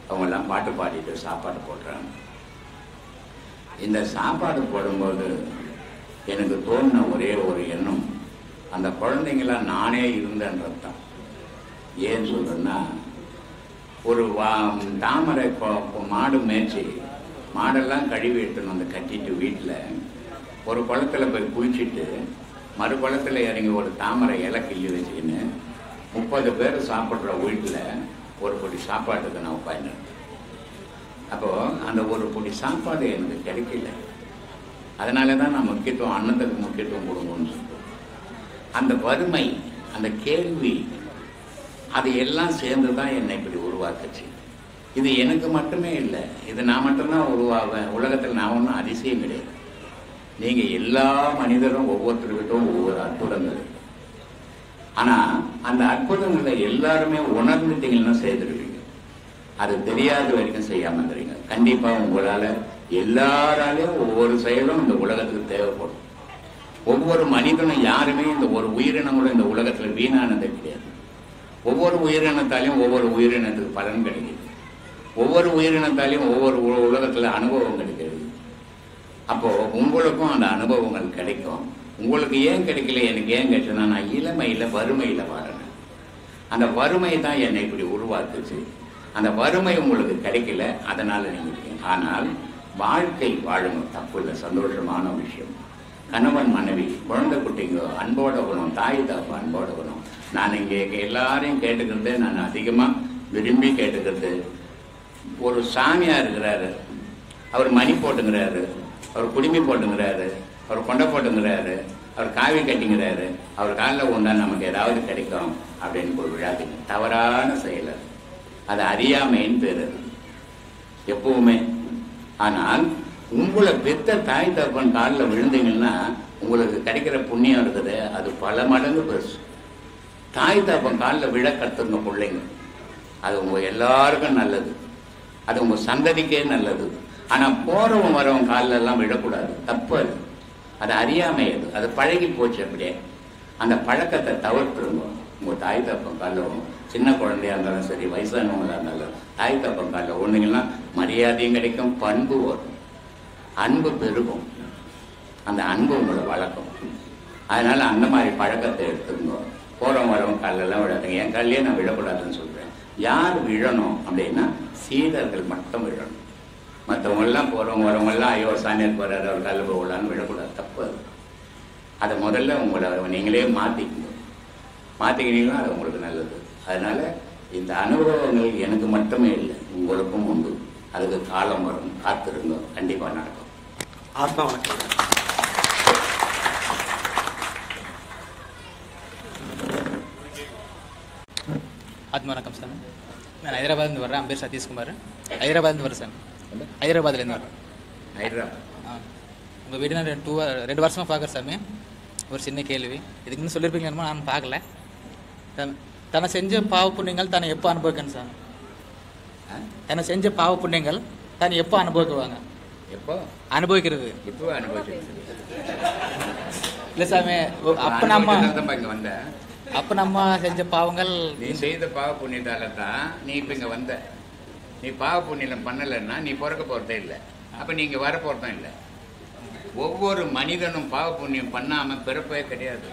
அவங்கெல்லாம் பாட்டு பாடிட்டு சாப்பாடு போடுறாங்க. இந்த சாப்பாடு போடும்போது எனக்கு தோணுன ஒரே ஒரு எண்ணம், அந்த குழந்தைங்களாம் நானே இருந்தேன்றது தான். ஏன்னு சொல்றேன்னா, ஒரு தாமரை மாடு மேய்ச்சி மாடெல்லாம் கழுவி எடுத்துன்னு வந்து கட்டிட்டு வீட்டில் ஒரு குளத்துல போய் குளிச்சுட்டு மறு குளத்துல இறங்கி ஒரு தாமரை இலை கிள்ளி வச்சுக்கின்னு 30 பேர் சாப்பிட்ற வீட்டில் ஒரு பொடி சாப்பாட்டுக்கு நான் உட்காந்துருந்தேன். அப்போது அந்த ஒரு பொடி சாப்பாடு எனக்கு கிடைக்கல. அதனால தான் நான் முக்கியத்துவம் அன்னத்துக்கு முக்கியத்துவம் கொடுக்கணும்னு சொல்லுவேன். அந்த வறுமை, அந்த கேள்வி, அது எல்லாம் சேர்ந்து தான் என்னை இப்படி உருவாக்குச்சு. இது எனக்கு மட்டுமே இல்லை, இது நான் மட்டும்தான் உருவாவேன். உலகத்தில் நான் ஒன்றும் அதிசயம் கிடையாது. நீங்கள் எல்லா மனிதரும் ஒவ்வொருத்தருக்கிட்டும் ஒவ்வொரு அற்புதங்கள் இருக்கு. ஆனால் அந்த அற்புதங்களை எல்லாருமே உணர்ந்துட்டீங்கன்னா செய்திருவீங்க. அது தெரியாத வரைக்கும் செய்யாமல் இருந்தீங்க. கண்டிப்பாக உங்களால் எல்லாராலையும் ஒவ்வொரு செயலும் இந்த உலகத்துக்கு தேவைப்படும். ஒவ்வொரு மனிதனும் யாருமே இந்த ஒரு உயிரினம் கூட இந்த உலகத்தில் வீணானது கிடையாது. ஒவ்வொரு உயிரினத்தாலையும் ஒவ்வொரு உயிரினத்துக்கு பலன் கிடைக்குது. ஒவ்வொரு உயிரினத்தாலையும் ஒவ்வொரு உலகத்தில் அனுபவம் கிடைக்கிறது. அப்போ உங்களுக்கும் அந்த அனுபவங்கள் கிடைக்கும். உங்களுக்கு ஏன் கிடைக்கல, எனக்கு ஏன் கிடைச்சதுன்னா நான் இளமையில் வறுமையில் வாழறேன். அந்த வறுமை தான் என்னை இப்படி உருவாக்குச்சு. அந்த வறுமை உங்களுக்கு கிடைக்கல, அதனால நீங்க. ஆனால் வாழ்க்கை வாழணும், தப்பு இல்லை, சந்தோஷமான விஷயம். கணவன் மனைவி குழந்தை குட்டிங்க அன்போட இருக்கணும், தாய் தாப்பு அன்போட இருக்கணும். நான் இங்கே எல்லாரையும் கேட்டுக்கிறது, நான் அதிகமாக விரும்பி கேட்டுக்கிறது, ஒரு சாமியார் இருக்கிறாரு, அவர் மணி போட்டுங்கிறாரு, அவர் குடிமி போட்டுங்கிறாரு, அவர் கொண்டை போட்டுங்கிறாரு, அவர் காவி கட்டிங்கிறாரு, அவர் காலில் ஒன்றா நமக்கு ஏதாவது கிடைக்கும் அப்படின்னு ஒரு விழாக்கு தவறான செயல். அது அறியாமைன்னு பேர் எப்பவுமே. ஆனால் உங்களை பெத்த தாய் தகப்பன் காலில் விழுந்தீங்கன்னா உங்களுக்கு கிடைக்கிற புண்ணியம் இருக்குது, அது பல மடங்கு பெருசு. தாய் தகப்பன் காலில் விழ கற்றுங்க பிள்ளைங்க, அது உங்கள் எல்லாருக்கும் நல்லது, அது உங்கள் சந்ததிக்கே நல்லது. ஆனால் போகிறவன் வரவன் காலில் எல்லாம் விழக்கூடாது, தப்பு. அது அறியாமை, அது பழகி போச்சு. அப்படியே அந்த பழக்கத்தை தவிர்த்துருங்க. உங்கள் தாய் தகப்பன் காலில், சின்ன குழந்தையா இருந்தாலும் சரி, வயசானவங்களா இருந்தாலும் தாய் தகப்பன் காலில் ஒன்றுங்கன்னா மரியாதையும் கிடைக்கும், பண்பு வரும், அன்பு பெருகும். அந்த அன்பு உங்களை வளர்க்கும். அதனால அந்த மாதிரி பழக்கத்தை எடுத்துருங்க. போகிறவங்க வரவங்க காலெல்லாம் விழாதுங்க. என் காலையே நான் விழக்கூடாதுன்னு சொல்கிறேன். யார் விழணும் அப்படின்னா சீடர்கள் மட்டும் விழணும். மற்றவங்கெல்லாம் போகிறவங்க வரவங்கெல்லாம் ஐயோ சாமியார் போகிறாரு அவர் காலில் போகலான்னு விழக்கூடாது, தப்பு. அதை முதல்ல உங்களை நீங்களே மாற்றிக்கிட்டீங்கன்னா அது உங்களுக்கு நல்லது. அதனால் இந்த அனுபவங்கள் எனக்கு மட்டுமே இல்லை, உங்களுக்கும் உண்டு. அதுக்கு காலம் வரும், காத்திருங்க, கண்டிப்பாக நடக்கும். ஆத்மா வணக்கம். ஆத்மா வணக்கம் சார். நான் ஹைதராபாத்லேருந்து வர்றேன். என் பேர் சதீஷ்குமார். ஹைதராபாத்லேருந்து வரேன் சார். ஹைதராபாத்லேருந்து வரேன். ஹைதராபாத் உங்கள் வீடு நான் 2 வருஷமாக பார்க்குறேன் சாமி. ஒரு சின்ன கேள்வி, இதுக்கு முன்னே சொல்லியிருப்பீங்க, நான் பார்க்கல. தன்னை செஞ்ச பாவ புண்ணியங்கள் தன்னை எப்போ அனுபவிக்கணும் சார்? தன்னை செஞ்ச பாவ புண்ணியங்கள் தன்னை எப்போ அனுபவிக்குவாங்க? எப்போ அனுபவிக்கிறது? இப்போ அனுபவிக்கிறது இல்லை சாமி, அப்போ நம்ம இங்கே வந்த அப்போ நம்ம செஞ்ச பாவங்கள், நீ செய்த பாவ புண்ணியத்தால தான் நீ இப்போ இங்கே வந்த. நீ பாவ புண்ணியம் பண்ணலைன்னா நீ பிறக்க போகிறதே இல்லை. அப்போ நீ இங்கே வர போகிறதும் இல்லை. ஒவ்வொரு மனிதனும் பாவ புண்ணியம் பண்ணாமல் பிறப்பே கிடையாது.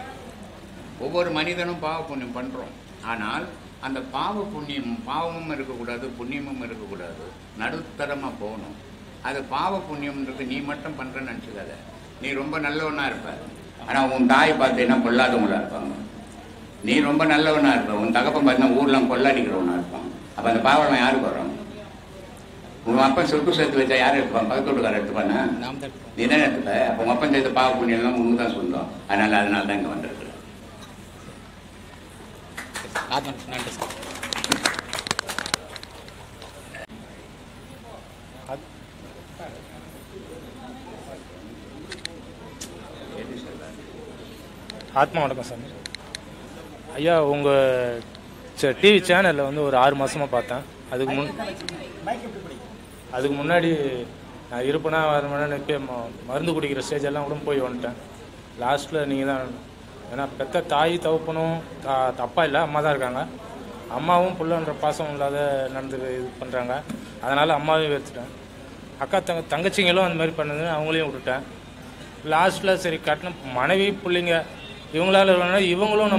ஒவ்வொரு மனிதனும் பாவ புண்ணியம் பண்ணுறோம். ஆனால் அந்த பாவ புண்ணியம் பாவமும் இருக்கக்கூடாது, புண்ணியமும் இருக்கக்கூடாது, நடுத்தரமாக போகணும். அது பாவ புண்ணியம்ன்றது நீ மட்டும் பண்ணுறேன்னு நினச்சிக்காத. நீ ரொம்ப நல்லவனா இருப்ப, ஆனால் உன் தாய் பார்த்தீங்கன்னா பொல்லாதவங்களா இருப்பாங்க. நீ ரொம்ப நல்லவனா இருப்ப, உன் தகப்பன் பார்த்தீங்கன்னா ஊர்லாம் கொள்ளாடிக்கிறவனா இருப்பான். அப்போ அந்த பாவம் யாருக்கு வரும்? உன் அப்பன் சொத்து சேர்த்து வச்சா யாரும் இருப்பான்? பக்கத்தோட்டுக்கார எடுத்துப்பானே, நீ தானே எடுத்துப்ப. அப்போ உன் அப்பன் செய்த பாவ புண்ணியம்லாம் உனக்கு தான் சொந்தம். அதனால தான் இங்கே வந்துருக்கு. நன்றி சார். ஆத்மா வணக்கம் சாமி. ஐயா, உங்கள் டிவி சேனலில் வந்து ஒரு 6 மாதமாக பார்த்தேன். அதுக்கு முன்னாடி நான் இருப்பேனா வரமானு மருந்து குடிக்கிற ஸ்டேஜெல்லாம் கூட போய் வந்துட்டேன். லாஸ்ட்டில் நீங்கள் தான், ஏன்னா பெத்த தாய் தகப்பனும் அப்பா இல்லை, அம்மா தான் இருக்காங்க. அம்மாவும் புள்ளன்ற பாசம் இல்லாத இது பண்ணுறாங்க. அதனால் அம்மாவையும் வெறுத்துட்டேன். அக்கா தங்கச்சிங்களும் அந்த மாதிரி பண்ணுது, அவங்களையும் விட்டுட்டேன். லாஸ்ட்டில் சரி கட்டின மனைவி பிள்ளைங்க இவங்களால இல்லைன்னா இவங்களும்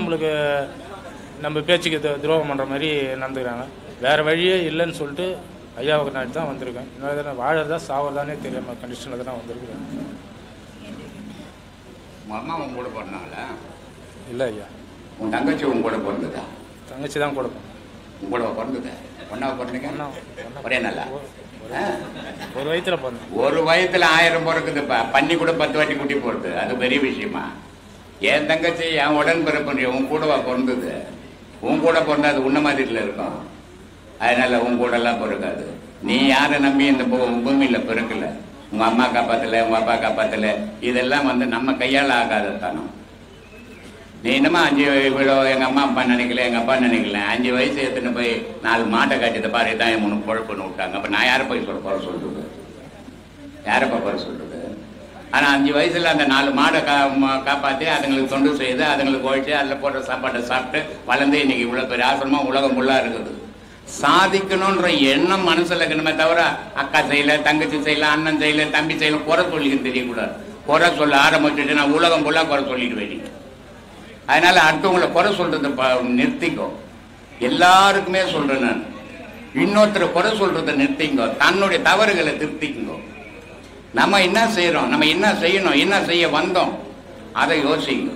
நம்ம பேச்சுக்கு துரோகம் பண்ணுற மாதிரி நடந்துக்கிறாங்க. வேறு வழியே இல்லைன்னு சொல்லிட்டு ஐயாவுக்கு நாட்டு தான் வந்திருக்கேன். இன்னும் வாழறதா சாவறதானே தெரியாமல் கண்டிஷனில் தான் வந்திருக்கிறேன். உங்கள் அம்மா உன் கூட பிறந்தாங்களா? இல்லை ஐயா. உன் தங்கச்சி உன் கூட பிறந்ததா? தங்கச்சி தான் கூட உன் கூட பிறந்தது. ஒன்றாவை பிறந்தீங்க? ஒரே நல்லா ஒரு வயத்தில் பிறந்தேன். ஒரு வயத்தில் 1000 பிறக்குதுப்பா. பண்ணி கூட 10 வாட்டி குட்டி போடுறது, அது பெரிய விஷயமா? என் தங்கச்சி என் உடன் பிறப்பு உன் கூடவா பிறந்தது? உன் கூட பிறந்தா அது உன்ன மாதிரில இருக்கும். அதனால உன் கூட எல்லாம் பிறக்காது. நீ யாரை நம்பி இந்த பூமியில பிறக்கல. உங்க அம்மா காப்பாத்தல, உங்க அப்பா காப்பாத்தல, இதெல்லாம் வந்து நம்ம கையால் ஆகாதத்தானோ. நீ என்னமா 5 இவ்வளோ எங்க அம்மா அப்பா நினைக்கல, எங்க அப்பா நினைக்கல, 5 வயசு எடுத்துன்னு போய் 4 மாட்டை காட்டியதை பாரு தான் என் 3 பொழப்புன்னு விட்டாங்க. அப்ப நான் யாரை போய் குறை சொல்றது? யாரப்பா குறை சொல்றது? ஆனா 5 வயசுல அந்த 4 மாடை காப்பாற்றி அதுங்களுக்கு தொண்டு செய்து அதுங்களுக்கு ஒழிச்சு அதில் போடுற சாப்பாட்டை சாப்பிட்டு வளர்ந்து இன்னைக்கு இவ்வளவு பெரிய ஆசிரமம் உலகம் ஃபுல்லா இருக்குது. சாதிக்கணும்ன்ற எண்ணம் மனசுல இருக்கணுமே தவிர அக்கா செய்யல, தங்கச்சி செய்யல, அண்ணன் செய்யல, தம்பி செய்யல குறை சொல்லிக்க தெரியக்கூடாது. குறை சொல்ல ஆரம்பிச்சுட்டு நான் உலகம் ஃபுல்லா குறை சொல்லிடுவேன். அதனால அடுத்தவங்களை குறை சொல்றதை நிறுத்திக்கோ. எல்லாருக்குமே சொல்றேன் நான், இன்னொருத்தர் குறை சொல்றதை நிறுத்திங்கோ. தன்னுடைய தவறுகளை திருத்திக்குங்கோ. நம்ம என்ன செய்யறோம், நம்ம என்ன செய்யணும், என்ன செய்ய வந்தோம், அதை யோசிங்க.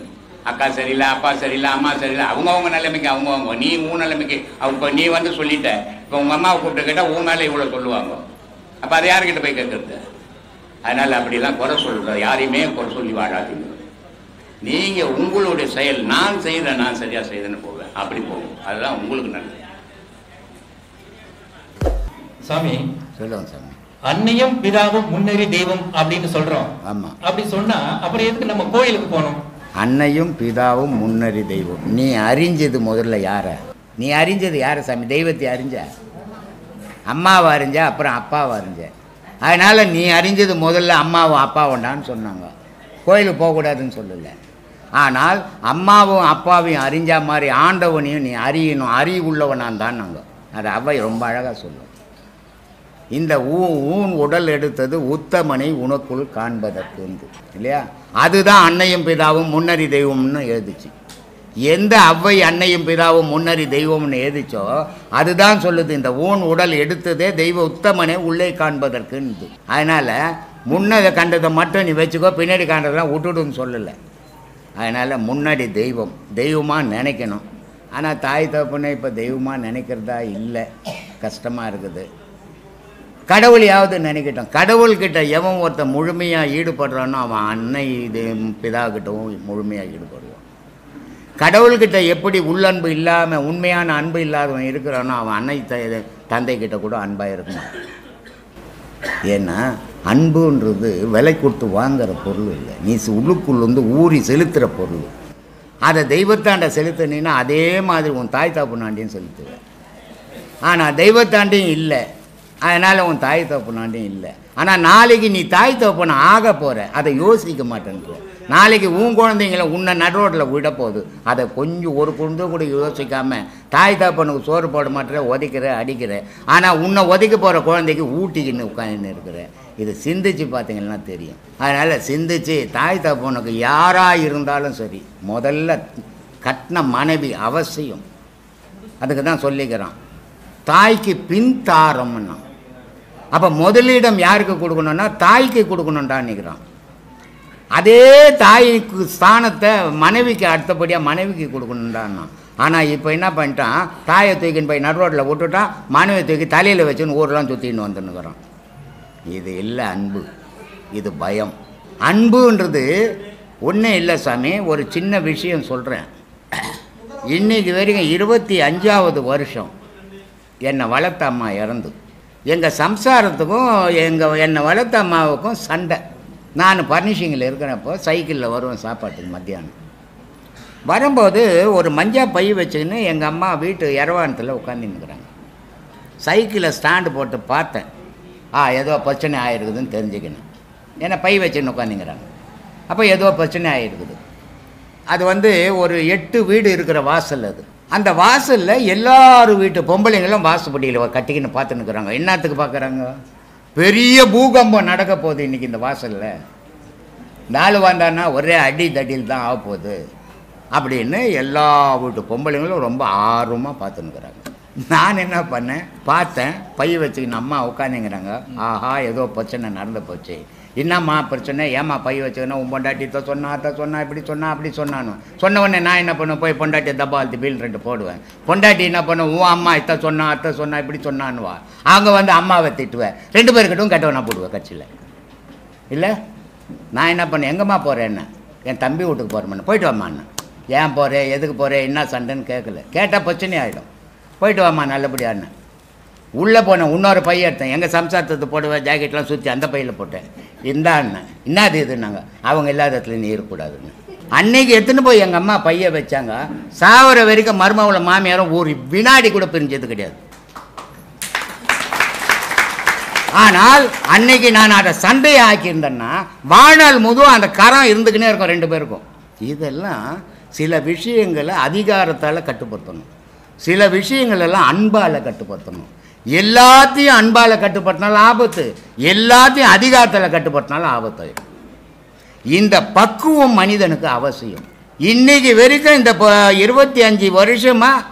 அக்கா சரியில்லை, அப்பா சரியில்லை, அம்மா சரியில்லை, அவங்கவுங்க நிலைமைக்கு அவங்கவுங்க. நீ உன் நிலைமைக்கு இப்போ நீ வந்து சொல்லிட்ட, இப்போ உங்க அம்மாவை கூப்பிட்டு கேட்டா உன் மேலே இவ்வளவு சொல்லுவாங்க. அப்ப அதை யாருக்கிட்ட போய் கேட்கறது? அதனால அப்படிலாம் குறை சொல்றது, யாரையுமே குறை சொல்லி வாழாதீங்க. நீங்க உங்களுடைய செயல், நான் செய்யறேன், நான் சரியா செய்தேன்னு போவேன், அப்படி போகும். அதுதான் உங்களுக்கு நல்லது. சாமி சொல்லுங்க சாமி. அன்னையும் பிதாவும் முன்னேறி தெய்வம் அப்படின்னு சொல்றோம். ஆமா, அப்படி சொன்னா அப்புறம் எதுக்கு நம்ம கோயிலுக்கு போனோம்? அன்னையும் பிதாவும் முன்னறி தெய்வம். நீ அறிஞ்சது முதல்ல யார? நீ அறிஞ்சது யார சாமி? தெய்வத்தை அறிஞ்ச? அம்மாவை அறிஞ்ச, அப்புறம் அப்பாவை அறிஞ்ச. அதனால நீ அறிஞ்சது முதல்ல அம்மாவும் அப்பாவும்டான்னு சொன்னாங்க. கோயிலுக்கு போகக்கூடாதுன்னு சொல்லலை. ஆனால் அம்மாவும் அப்பாவையும் அறிஞ்ச மாதிரி ஆண்டவனையும் நீ அறியணும், அறிவுள்ளவனான் தான் நாங்கள். அது அவை ரொம்ப அழகாக சொல்லும். இந்த ஊன் உடல் எடுத்தது உத்தமனை உனக்குள் காண்பதற்கு இல்லையா? அதுதான் அன்னையும் பிதாவும் முன்னறி தெய்வம்னு எழுதிச்சு. எந்த அவ்வை அன்னையும் பிதாவும் முன்னறி தெய்வம்னு எழுதிச்சோ அதுதான் சொல்லுது. இந்த ஊன் உடல் எடுத்ததே தெய்வ உத்தமனை உள்ளே காண்பதற்கு. அதனால முன்னதை கண்டதை மட்டும் நீ வச்சுக்கோ, பின்னாடி காண்டதெல்லாம் விட்டுடுன்னு சொல்லலை. அதனால் முன்னாடி தெய்வம் தெய்வமாக நினைக்கணும். ஆனால் தாய் தகப்பனை இப்போ தெய்வமாக நினைக்கிறதா இல்லை, கஷ்டமாக இருக்குது. கடவுளையாவது நினைக்கட்டும். கடவுள்கிட்ட எவன் ஒருத்தன் முழுமையாக ஈடுபடுறானோ அவன் அன்னை பிதாக்கிட்டவும் முழுமையாக ஈடுபடுவான். கடவுள்கிட்ட எப்படி உள்ளன்பு இல்லாமல் உண்மையான அன்பு இல்லாதவன் இருக்கிறானோ அவன் அன்னை தந்தைக்கிட்ட கூட அன்பாக இருக்கணும். ஏன்னா அன்புன்றது விலை கொடுத்து வாங்குற பொருள் இல்லை, நீ உள்ளுக்குள் வந்து ஊறி செலுத்துகிற பொருள். அதை தெய்வத்தாண்ட செலுத்தினீங்கன்னா அதே மாதிரி உன் தாய் தகப்பனாண்டியும் செலுத்துவேன். ஆனால் தெய்வத்தாண்டியும் இல்லை, அதனால் உன் தாய் தகப்பனாண்டியும் இல்லை. ஆனால் நாளைக்கு நீ தாய் தகப்பன ஆக போகிற, அதை யோசிக்க மாட்டேன்ற. நாளைக்கு உன் குழந்தைங்கள உன்னை நடுரோட்டில் விட போகுது, அதை கொஞ்சம் ஒரு குழந்தை கூட யோசிக்காமல் தாய் தகப்பனுக்கு சோறு போட மாட்டேற, உதைக்கிற அடிக்கிற. ஆனால் உன்னை உதைக்க போகிற குழந்தைக்கு ஊட்டிக்கின்னு உட்காந்துன்னு இருக்கிற. இது சிந்திச்சு பார்த்தீங்கன்னா தெரியும். அதனால் சிந்திச்சு தாய் தகப்பனுக்கு யாராக இருந்தாலும் சரி, முதல்ல கட்டின மனைவி அவசியம். அதுக்கு தான் சொல்லிக்கிறான், தாய்க்கு பின் தாரம்னா. அப்போ முதலிடம் யாருக்கு கொடுக்கணும்னா தாய்க்கு கொடுக்கணுன்டான்னுக்கிறான். அதே தாய்க்கு ஸ்தானத்தை மனைவிக்கு அடுத்தபடியாக மனைவிக்கு கொடுக்கணுன்டான்னா. ஆனால் இப்போ என்ன பண்ணிட்டான், தாயை தூக்கின்னு போய் நடுரோட்டில் விட்டுட்டான், மனைவி தூக்கி தலையில் வச்சுன்னு ஊரெலாம் சுற்றின்னு வந்துன்னுக்குறான். இது இல்லை அன்பு, இது பயம். அன்புன்றது ஒன்றும் இல்லை சாமி. ஒரு சின்ன விஷயம் சொல்கிறேன். இன்றைக்கி வரைக்கும் 25வது வருஷம் என்னை வளர்த்த அம்மா இறந்து. எங்கள் சம்சாரத்துக்கும் என்னை வளர்த்த அம்மாவுக்கும் சண்டை. நான் பர்னிஷிங்கில் இருக்கிறப்போ சைக்கிளில் வருவேன் சாப்பாட்டுக்கு. மத்தியானம் வரும்போது ஒரு மஞ்சா பை வச்சுக்கின்னு எங்கள் அம்மா வீட்டு இரவானத்தில் உட்காந்துன்னுக்குறாங்க. சைக்கிளில் ஸ்டாண்டு போட்டு பார்த்தேன், ஏதோ பிரச்சனை ஆகிருக்குதுன்னு தெரிஞ்சுக்கணும். ஏன்னா பை வச்சுன்னு உட்காந்துங்கிறாங்க. அப்போ ஏதோ பிரச்சனை ஆகிருக்குது. அது ஒரு 8 வீடு இருக்கிற வாசல். அது அந்த வாசலில் எல்லாரும் வீட்டு பொம்பளைங்களும் வாசப்படியில் கட்டிக்கின்னு பார்த்துன்னுக்குறாங்க. என்னத்துக்கு பார்க்குறாங்க? பெரிய பூகம்பம் நடக்க போகுது இன்றைக்கி இந்த வாசலில். நாலு வந்தான்னா ஒரே அடி தடியில் தான் ஆக போகுது அப்படின்னு எல்லா வீட்டு பொம்பளைங்களும் ரொம்ப ஆர்வமாக பார்த்துன்னுக்குறாங்க. நான் என்ன பண்ணேன், பார்த்தேன், பை வச்சுக்கின்னு அம்மா உட்காந்துங்கிறாங்க. ஆஹா, ஏதோ பிரச்சனை நடந்து போச்சு. என்னம்மா பிரச்சனை, ஏம்மா பை வச்சுக்கணும், உன் பொண்டாட்டி சொன்னா இப்படி சொன்னா அப்படி சொன்னான்னு சொன்ன உடனே நான் என்ன பண்ணுவேன், போய் பொண்டாட்டி தப்பா அழுத்தி பீல் 2 போடுவேன். பொண்டாட்டி என்ன பண்ணுவேன், உன் அம்மா அத்தை சொன்னா இப்படி சொன்னான்னுவா. அவங்க அம்மாவை திட்டுவேன். 2 பேருக்கிட்டும் கெட்டவனா போடுவேன் கட்சியில். இல்லை நான் என்ன பண்ணேன், எங்கம்மா போகிறேன், என்ன என் தம்பி வீட்டுக்கு போகிறேன், போயிட்டு வாம்மான்னு. ஏன் போகிறேன், எதுக்கு போகிறேன், என்ன சண்டைன்னு கேட்கல. கேட்டால் பிரச்சனை ஆகிடும். போயிட்டு வாம்மா நல்லபடியான்னு. உள்ளே போனேன், இன்னொரு பைய எடுத்தேன். எங்கள் சம்சாரத்தை போடுவேன், ஜாக்கெட்லாம் சுற்றி அந்த பையில் போட்டேன். இந்தாண்ணன் என்னது இதுன்னாங்க. அவங்க இல்லாத இடத்துல நீ இருக்கக்கூடாதுன்னு. அன்னைக்கு எடுத்துன்னு போய் எங்கள் அம்மா பைய வச்சாங்க. சாவர வரைக்கும் மருமவுல மாமியாரும் ஒரு வினாடி கூட பிரிஞ்சது கிடையாது. ஆனால் அன்னைக்கு நான் அதை சண்டையை ஆக்கியிருந்தேன்னா வாழ்நாள் முதும் அந்த கரம் இருந்துக்கினே இருக்கும் 2 பேருக்கும். இதெல்லாம் சில விஷயங்களை அதிகாரத்தால் கட்டுப்படுத்தணும், சில விஷயங்களெல்லாம் அன்பால் கட்டுப்படுத்தணும். எல்லாத்தையும் அன்பால் கட்டுப்படுத்தினாலும் ஆபத்து, எல்லாத்தையும் அதிகாரத்தில் கட்டுப்படுத்தினாலும் ஆபத்து. இந்த பக்குவம் மனிதனுக்கு அவசியம். இன்னைக்கு வரைக்கும் இந்த 25 வருஷமாக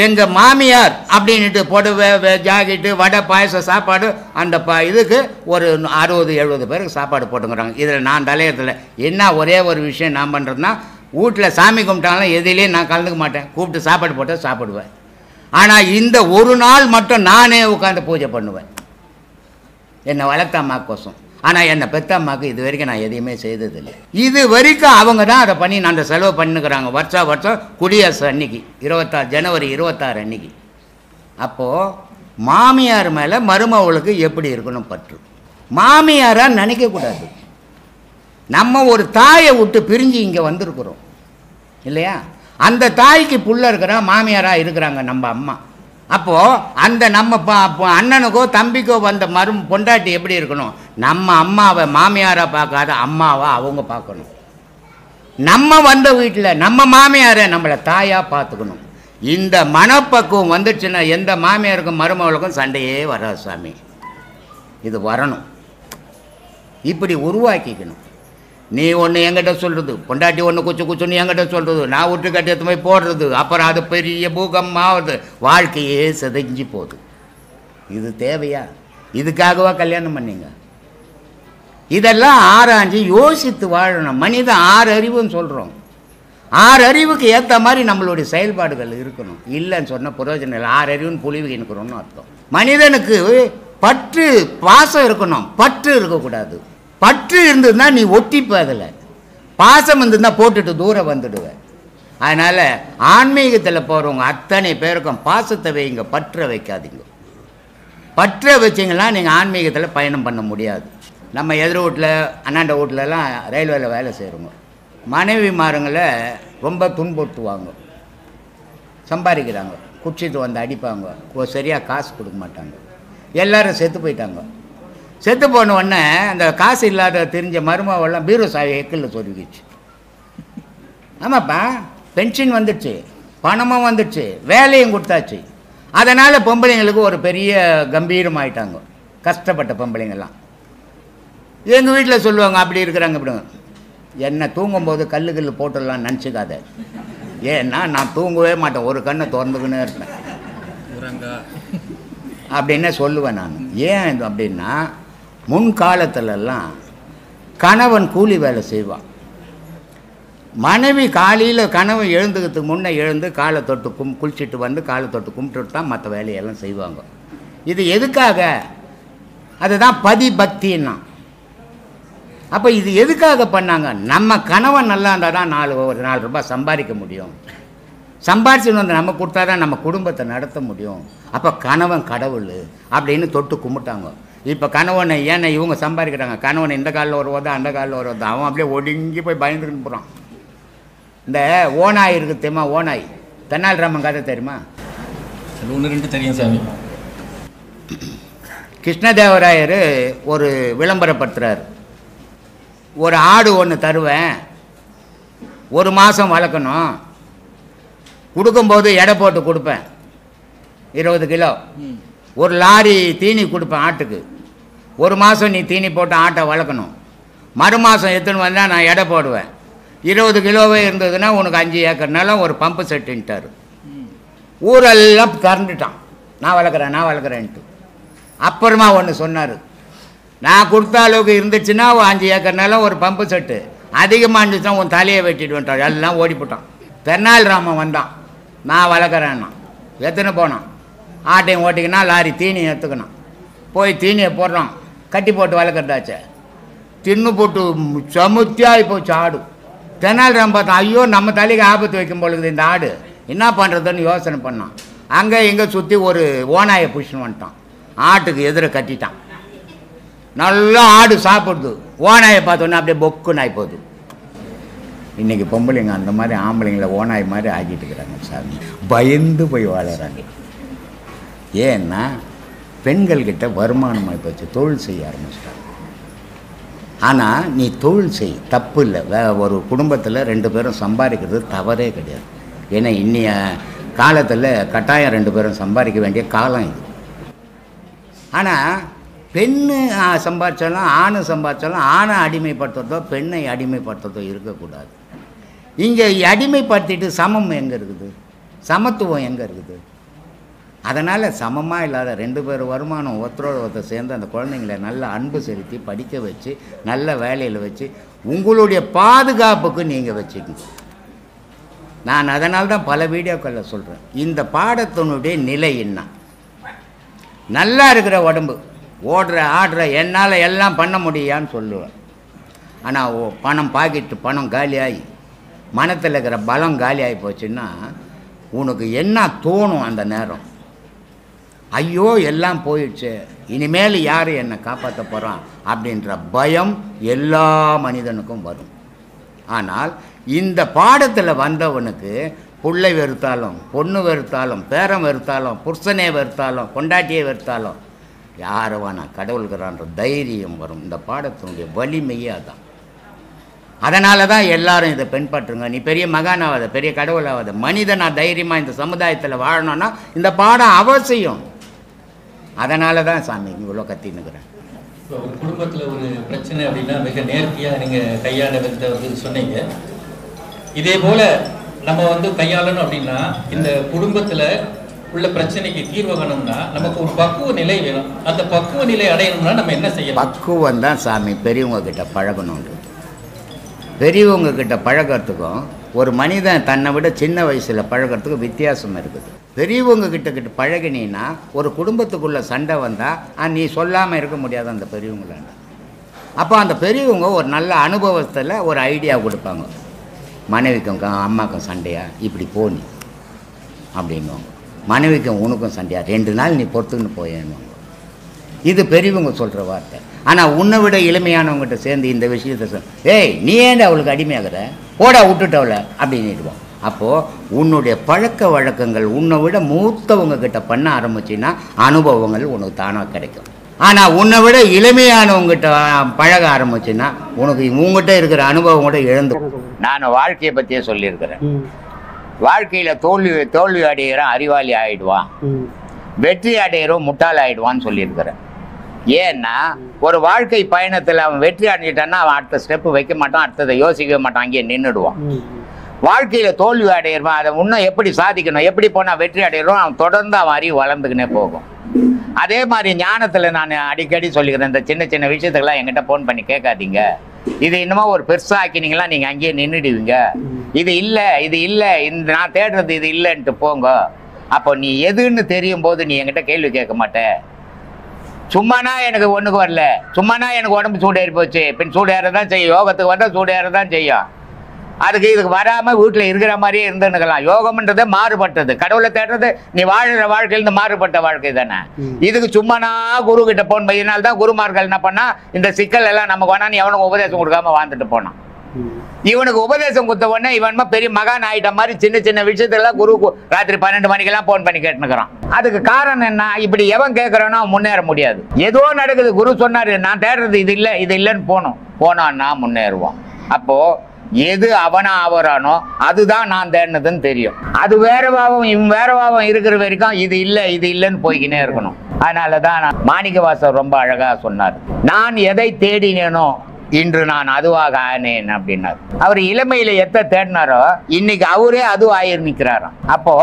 எங்கள் மாமியார் அப்படின்ட்டு புடவை ஜாக்கெட்டு வடை பாயசம் சாப்பாடு அந்த இதுக்கு ஒரு 60-70 பேருக்கு சாப்பாடு போட்டுங்கிறாங்க. இதில் நான் தலையத்தில் என்ன ஒரே ஒரு விஷயம் நான் பண்ணுறதுனா, வீட்டில் சாமி கும்பிட்டாலும் எதிலையும் நான் கலந்துக்க மாட்டேன். கூப்பிட்டு சாப்பாடு போட்டால் சாப்பிடுவேன். ஆனால் இந்த ஒரு நாள் மட்டும் நானே உட்காந்து பூஜை பண்ணுவேன், என்னை வளர்த்த அம்மாக்கோசம். ஆனால் என்னை பெத்த அம்மாவுக்கு இது வரைக்கும் நான் எதையுமே செய்ததில்லை. இது வரைக்கும் அவங்க தான் அதை பண்ணி நான் அந்த செலவு பண்ணிக்கிறாங்க. வருஷம் குடியரசு அன்னைக்கு 26 ஜனவரி 26 அன்னைக்கு. அப்போது மாமியார் மேலே மருமவளுக்கு எப்படி இருக்கணும் பற்று. மாமியாராக நினைக்கக்கூடாது. நம்ம ஒரு தாயை விட்டு பிரிஞ்சு இங்கே வந்திருக்கிறோம் இல்லையா? அந்த தாய்க்கு புள்ள இருக்கிறா, மாமியாராக இருக்கிறாங்க நம்ம அம்மா. அப்போது அந்த நம்ம அண்ணனுக்கோ தம்பிக்கோ வந்த பொண்டாட்டி எப்படி இருக்கணும்? நம்ம அம்மாவை மாமியாராக பார்க்காத அம்மாவை அவங்க பார்க்கணும். நம்ம வந்த வீட்டில் நம்ம மாமியாரை நம்மளை தாயாக பார்த்துக்கணும். இந்த மனப்பக்குவம் வந்துச்சுன்னா எந்த மாமியாருக்கும் மருமகளுக்கும் சண்டையே வராது சாமி. இது வரணும், இப்படி உருவாக்கிக்கணும். நீ ஒன்று என்கிட்ட சொல்கிறது, பொண்டாட்டி ஒன்று குச்சுன்னு என்கிட்ட சொல்கிறது, நான் விட்டு கட்டி எடுத்து போய் போடுறது, அப்புறம் அது பெரிய பூகமாகுது, வாழ்க்கையே செதஞ்சு போகுது. இது தேவையா? இதுக்காகவா கல்யாணம் பண்ணீங்க? இதெல்லாம் ஆராய்ஞ்சு யோசித்து வாழணும். மனிதன் 6 அறிவுன்னு சொல்கிறோம். 6 அறிவுக்கு ஏற்ற மாதிரி நம்மளுடைய செயல்பாடுகள் இருக்கணும். இல்லைன்னு சொன்ன பிரயோஜனம் இல்லை. 6 அறிவுன்னு புலிவு இருக்கிறோன்னு அர்த்தம். மனிதனுக்கு பற்று பாசம் இருக்கணும், பற்று இருக்கக்கூடாது. பற்று இருந்ததுன்னா நீ ஒட்டிப்ப, அதில் பாசம் இருந்ததுன்னா போட்டுட்டு தூரம் வந்துடுவேன். அதனால் ஆன்மீகத்தில் போகிறவங்க அத்தனை பேருக்கும் பாசத்தை வைங்க, பற்ற வைக்காதீங்க. பற்ற வச்சிங்கன்னா நீங்கள் ஆன்மீகத்தில் பயணம் பண்ண முடியாது. நம்ம எதிர் வீட்டில் அண்ணாண்ட வீட்டிலலாம் ரயில்வேல வேலை செய்கிறோங்க. மனைவி மாருங்களை ரொம்ப துன்புறுத்துவாங்க, சம்பாதிக்கிறாங்க, குடிச்சிட்டு வந்து அடிப்பாங்க, சரியாக காசு கொடுக்க மாட்டாங்க. எல்லோரும் செத்து போயிட்டாங்க. செத்து போன உடனே அந்த காசு இல்லாத தெரிஞ்ச மருமவெல்லாம் பீரோ சாவி எக்கில் சொருகிச்சு. ஆமாப்பா, பென்ஷன் வந்துடுச்சு, பணமும் வந்துடுச்சு, வேலையும் கொடுத்தாச்சு. அதனால் பொம்பளைங்களுக்கு ஒரு பெரிய கம்பீரமாயிட்டாங்க, கஷ்டப்பட்ட பொம்பளைங்கள்லாம். எங்கள் வீட்டில் சொல்லுவாங்க, அப்படி இருக்கிறாங்க இப்படி. என்ன தூங்கும்போது கல்லு போட்டுடலாம் நினச்சிக்காத, ஏன்னா நான் தூங்கவே மாட்டேன், ஒரு கண்ணை திறந்துக்கினே இருப்பேன் அப்படின்னு சொல்லுவேன் நான். ஏன் அப்படின்னா முன்காலத்துலலாம் கணவன் கூலி வேலை செய்வான், மனைவி காலையில் கணவன் எழுந்துக்கிறதுக்கு முன்னே எழுந்து காலை தொட்டு குளிச்சுட்டு வந்து காலை தொட்டு கும்பிட்டுட்டு தான் மற்ற வேலையெல்லாம் செய்வாங்க. இது எதுக்காக? அதுதான் பதி பக்தின்னா. அப்போ இது எதுக்காக பண்ணாங்க? நம்ம கணவன் நல்லா இருந்தால் தான் ஒரு 4 ரூபாய் சம்பாதிக்க முடியும், சம்பாரிச்சுன்னு வந்து நம்ம கொடுத்தா தான் நம்ம குடும்பத்தை நடத்த முடியும். அப்போ கணவன் கடவுள் அப்படின்னு தொட்டு கும்பிட்டாங்க. இப்போ கணவனை ஏன்னா இவங்க சம்பாதிக்கிறாங்க, கணவனை இந்த காலில் ஒரு உதா அந்த காலில் ஒரு உதா, அவன் அப்படியே ஒடுங்கி போய் பயந்துக்கிட்டு போகிறான். இந்த ஓனாய் இருக்குது தெரியுமா? ஓனாய், தென்னாலிராமன் கதை தெரியுமா? 1-2 தெரியும் சாமி. கிருஷ்ணதேவராயர் ஒரு விளம்பரப்படுத்துகிறார், ஒரு ஆடு ஒன்று தருவேன், 1 மாதம் வளர்க்கணும், கொடுக்கும்போது எடை போட்டு கொடுப்பேன் 20 கிலோ, ஒரு லாரி தீனி கொடுப்பேன் ஆட்டுக்கு, 1 மாதம் நீ தீனி போட்டு ஆட்டை வளர்க்கணும், மறு மாதம் எடுத்துன்னு வந்தால் நான் எடை போடுவேன், 20 கிலோவே இருந்ததுன்னா உனக்கு 5 ஏக்கர் நிலம், ஒரு பம்பு செட்டுன்ட்டார். ஊரெல்லாம் திறந்துட்டான், நான் வளர்க்குறேன்ட்டு. அப்புறமா ஒன்று சொன்னார், நான் கொடுத்த அளவுக்கு இருந்துச்சுன்னா 5 ஏக்கர் நிலம், ஒரு பம்பு செட்டு, அதிகமாக இருந்துச்சுன்னா உன் தலையை வெட்டிட்டு வந்துட்டான். எல்லாம் ஓடிப்பட்டான். தென்னாலிராமன் வந்தான், நான் வளர்க்குறேன்னா எத்தனை போனான், ஆட்டையும் ஓட்டிக்கினா லாரி தீனியை எடுத்துக்கணும், போய் தீனியை போடுறான், கட்டி போட்டு வளர்க்குறதாச்சே, தின்னு போட்டு சமுத்தியாகி போச்சு ஆடு. தென்னாலிராமன் பார்த்தா, ஐயோ நம்ம தலைக்கு ஆபத்து வைக்கும் பொழுது இந்த ஆடு என்ன பண்ணுறதுன்னு யோசனை பண்ணான். அங்கே இங்கே சுற்றி ஒரு ஓனாயை பிடிச்சின்னு வந்துட்டான், ஆட்டுக்கு எதிர கட்டிட்டான். நல்லா ஆடு சாப்பிடுது, ஓனாயை பார்த்தோன்னா அப்படியே பொக்கு நாய் போகுது. இன்றைக்கி பொம்பளைங்க அந்த மாதிரி ஆம்பளைங்களை ஓனாய் மாதிரி ஆக்கிட்டு இருக்கிறாங்க சாமி, பயந்து போய் வாழறாங்க. ஏன்னா பெண்கள்கிட்ட வருமானமாக போச்சு, தொழில் செய்ய ஆரம்பிச்சிட்டாங்க. ஆனால் நீ தொழில் செய், தப்பு இல்லை, ஒரு குடும்பத்தில் 2 பேரும் சம்பாதிக்கிறது தவறே கிடையாது. ஏன்னா இன்னைய காலத்தில் கட்டாயம் 2 பேரும் சம்பாதிக்க வேண்டிய காலம் இது. ஆனால் பெண்ணு சம்பாதிச்சாலும் ஆணு சம்பாதிச்சாலும் ஆணை அடிமைப்படுத்துறதோ பெண்ணை அடிமைப்படுத்துறதோ இருக்கக்கூடாது. இங்கே அடிமைப்படுத்திட்டு சமம் எங்கே இருக்குது, சமத்துவம் எங்கே இருக்குது? அதனால் சமமாக இல்லாத 2 பேர் வருமானம் ஒருத்தரோட ஒருத்தர் சேர்ந்து அந்த குழந்தைங்களை நல்ல அன்பு செலுத்தி படிக்க வச்சு நல்ல வேலையில் வச்சு உங்களுடைய பாதுகாப்புக்கு நீங்கள் வச்சுக்கணும். நான் அதனால தான் பல வீடியோக்களில் சொல்கிறேன், இந்த பாடத்தினுடைய நிலை என்ன, நல்லா இருக்கிற உடம்பு ஓடுற ஆடுற என்னால் எல்லாம் பண்ண முடியான்னு சொல்லுவேன். ஆனால் பணம் பாக்கெட்டு பணம் காலியாகி மனத்தில் இருக்கிற பலம் காலியாகி போச்சுன்னா உனக்கு என்ன தோணும் அந்த நேரம்? ஐயோ எல்லாம் போயிடுச்சு, இனிமேல் யார் என்னை காப்பாற்ற போகிறான் அப்படின்ற பயம் எல்லா மனிதனுக்கும் வரும். ஆனால் இந்த பாடத்தில் வந்தவனுக்கு பிள்ளை வெறுத்தாலும் பொண்ணு வெறுத்தாலும் பேரம் வெறுத்தாலும் புருஷனே வெறுத்தாலும் பொண்டாட்டியை வெறுத்தாலும் யார் வேணா கடவுள்கிறான்ற தைரியம் வரும். இந்த பாடத்தினுடைய வலிமையே அதான். அதனால தான் எல்லாரும் இதை பின்பற்றுங்க. நீ பெரிய மகானாவாத, பெரிய கடவுளாவாத, மனிதனா தைரியமாக இந்த சமுதாயத்தில் வாழணும்னா இந்த பாடம் அவசியம். அதனால தான் சாமி இவ்வளோ கத்தின்னுக்கிறேன். இப்போ ஒரு குடும்பத்தில் ஒரு பிரச்சனை அப்படின்னா மிக நேர்த்தியாக நீங்கள் கையாள விதத்தை வந்து சொன்னீங்க. இதே போல் நம்ம கையாளணும் அப்படின்னா இந்த குடும்பத்தில் உள்ள பிரச்சனைக்கு தீர்வு காணணும்னா நமக்கு ஒரு பக்குவ நிலை வேணும். அந்த பக்குவ நிலை அடையணும்னா நம்ம என்ன செய்யணும்? பக்குவம் தான் சாமி பெரியவங்க கிட்ட பழகணும். பெரியவங்க கிட்ட பழகிறதுக்கும் ஒரு மனிதன் தன்னை விட சின்ன வயசில் பழகிறதுக்கும் வித்தியாசம் இருக்குது. பெரியவங்க கிட்ட பழகினீன்னா ஒரு குடும்பத்துக்குள்ளே சண்டை வந்தால் நீ சொல்லாமல் இருக்க முடியாது அந்த பெரியவங்களாண்ட. அப்போ அந்த பெரியவங்க ஒரு நல்ல அனுபவத்தில் ஒரு ஐடியா கொடுப்பாங்க. மனைவிக்கும் அம்மாக்கும் சண்டையா, இப்படி போனி அப்படின்வாங்க. மனைவிக்கும் உனக்கும் சண்டையா, 2 நாள் நீ பொறுத்துன்னு போயேன்னுவாங்க. இது பெரியவங்க சொல்கிற வார்த்தை. ஆனால் உன்னை விட எளிமையானவங்ககிட்ட சேர்ந்து இந்த விஷயத்தை சொல், ஏய் நீ ஏன்டா அவளுக்கு அடிமையாகிற, போடா விட்டுட்டவள அப்படின்னுடுவோம். அப்போது உன்னுடைய பழக்க வழக்கங்கள் உன்னை விட மூத்தவங்க கிட்ட பண்ண ஆரம்பிச்சின்னா அனுபவங்கள் உனக்கு தானாக கிடைக்கும். ஆனால் உன்னை விட இளமையானவங்ககிட்ட பழக ஆரம்பிச்சுன்னா உனக்கு உங்ககிட்ட இருக்கிற அனுபவம் கூட இழந்து. நான் வாழ்க்கையை பற்றியே சொல்லியிருக்கிறேன். வாழ்க்கையில் தோல்வி அடைகிறோம் அறிவாளி ஆகிடுவான், வெற்றி அடைகிறோம் முட்டாள் ஆகிடுவான்னு சொல்லியிருக்கிறேன். ஏன்னா ஒரு வாழ்க்கை பயணத்தில் அவன் வெற்றி அடைஞ்சிட்டான்னா அவன் அடுத்த ஸ்டெப்பு வைக்க மாட்டான், அடுத்ததை யோசிக்க மாட்டான், அங்கேயே நின்றுடுவான். வாழ்க்கையில் தோல்வி அடையிறான், அதை இன்னும் எப்படி சாதிக்கணும், எப்படி போனால் வெற்றி அடைகிறோம், அவன் தொடர்ந்து அவன் அறிவு வளர்ந்துக்கினே போகும். அதே மாதிரி ஞானத்தில் நான் அடிக்கடி சொல்லிக்கிறேன், இந்த சின்ன சின்ன விஷயத்துக்கெல்லாம் என்கிட்ட ஃபோன் பண்ணி கேட்காதீங்க, இது இன்னமும் ஒரு பெருசாக ஆக்கினீங்களா நீங்கள் அங்கேயே நின்றுடுவீங்க, இது இல்லை இது இல்லை, இந்த நான் தேடுறது இது இல்லைன்ட்டு போங்க. அப்போ நீ எதுன்னு தெரியும் போது நீ என்கிட்ட கேள்வி கேட்க மாட்டேன். சும்மானா எனக்கு ஒன்றுக்கு வரல, சும்மானா எனக்கு உடம்பு சூடேறி போச்சு, பின் சூடேறதான் செய்யும், யோகத்துக்கு வந்தால் சூடேறதான் செய்யும். அதுக்கு இதுக்கு வராமல் வீட்டில் இருக்கிற மாதிரியே இருந்துன்னுக்கலாம். யோகம்ன்றது மாறுபட்டது, கடவுளை தேடுறது நீ வாழ்கிற வாழ்க்கையிலிருந்து மாறுபட்ட வாழ்க்கை தானே. இதுக்கு சும்மானா குரு கிட்ட போன் பையனால தான் குருமார்கள் என்ன பண்ணா இந்த சிக்கல் எல்லாம் நமக்கு வேணான்னு எவனுக்கு உபதேசம் கொடுக்காம வாழ்ந்துட்டு போனான். இவனுக்கு உபதேசம் கொடுத்த உடனே இவன் பெரிய மகான் ஆயிட்ட மாதிரி சின்ன சின்ன விஷயத்தெல்லாம் குரு ராத்திரி 12 மணிக்கெல்லாம் போன் பண்ணி கேட்டுக்கிறான். அதுக்கு காரணம் என்ன, இப்படி எவன் கேட்கறானோ முன்னேற முடியாது. ஏதோ நடக்குது, குரு சொன்னாரு நான் தேடுறது இது இல்லை இது இல்லைன்னு போனான்னா முன்னேறுவான். அப்போ எது அவனா ஆவறானோ அதுதான் நான் தேடினதுன்னு தெரியும். அது வேற பாவம் இவன் வேற பாவம் இருக்கிற வரைக்கும் இது இல்லை இது இல்லைன்னு போய்கினே இருக்கணும். அதனாலதான் மாணிக்கவாசகர் ரொம்ப அழகா சொன்னார், நான் எதை தேடினேனோ இன்று நான் அதுவாக ஆனேன் அப்படின்னார். அவர் இளமையில எத்த தேடினாரோ இன்னைக்கு அவரே அது ஆயிரு நிற்கிறாராம். அப்போ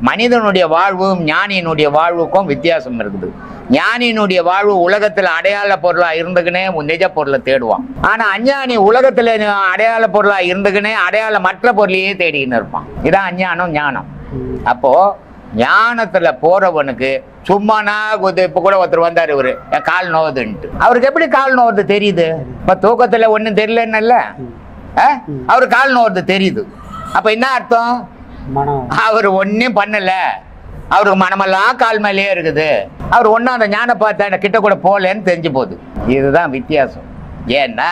மனிதனுடைய வாழ்வும் ஞானியினுடைய வாழ்வுக்கும் வித்தியாசம் இருக்குது. ஞானியினுடைய வாழ்வு உலகத்துல அடையாள பொருளா இருந்துக்குனே நிஜ பொருளை தேடுவான். ஆனா அஞ்ஞானி உலகத்துல அடையாள பொருளா இருந்துக்குனே அடையாள மற்ற பொருளையே தேடிக்கின்னு இருப்பான். இதான் அஞ்ஞானம் ஞானம். அப்போ ஞானத்துல போறவனுக்கு சும்மானா இப்ப கூட ஒருத்தர் வந்தாரு, இவரு என் கால் நோவுதுன்ட்டு. அவருக்கு எப்படி கால் நோவுது தெரியுது? இப்ப தூக்கத்துல ஒண்ணும் தெரியலன்னு அவரு கால் நோவுது தெரியுது. அப்ப என்ன அர்த்தம்? அவரு ஒன்னும் பண்ணல, அவருக்கு மனமெல்லாம் கால் மேலேயே இருக்குது. அவர் ஒன்னும் அந்த ஞான பார்த்த கிட்ட கூட போலன்னு தெரிஞ்சு போகுது. இதுதான் வித்தியாசம். ஏன்னா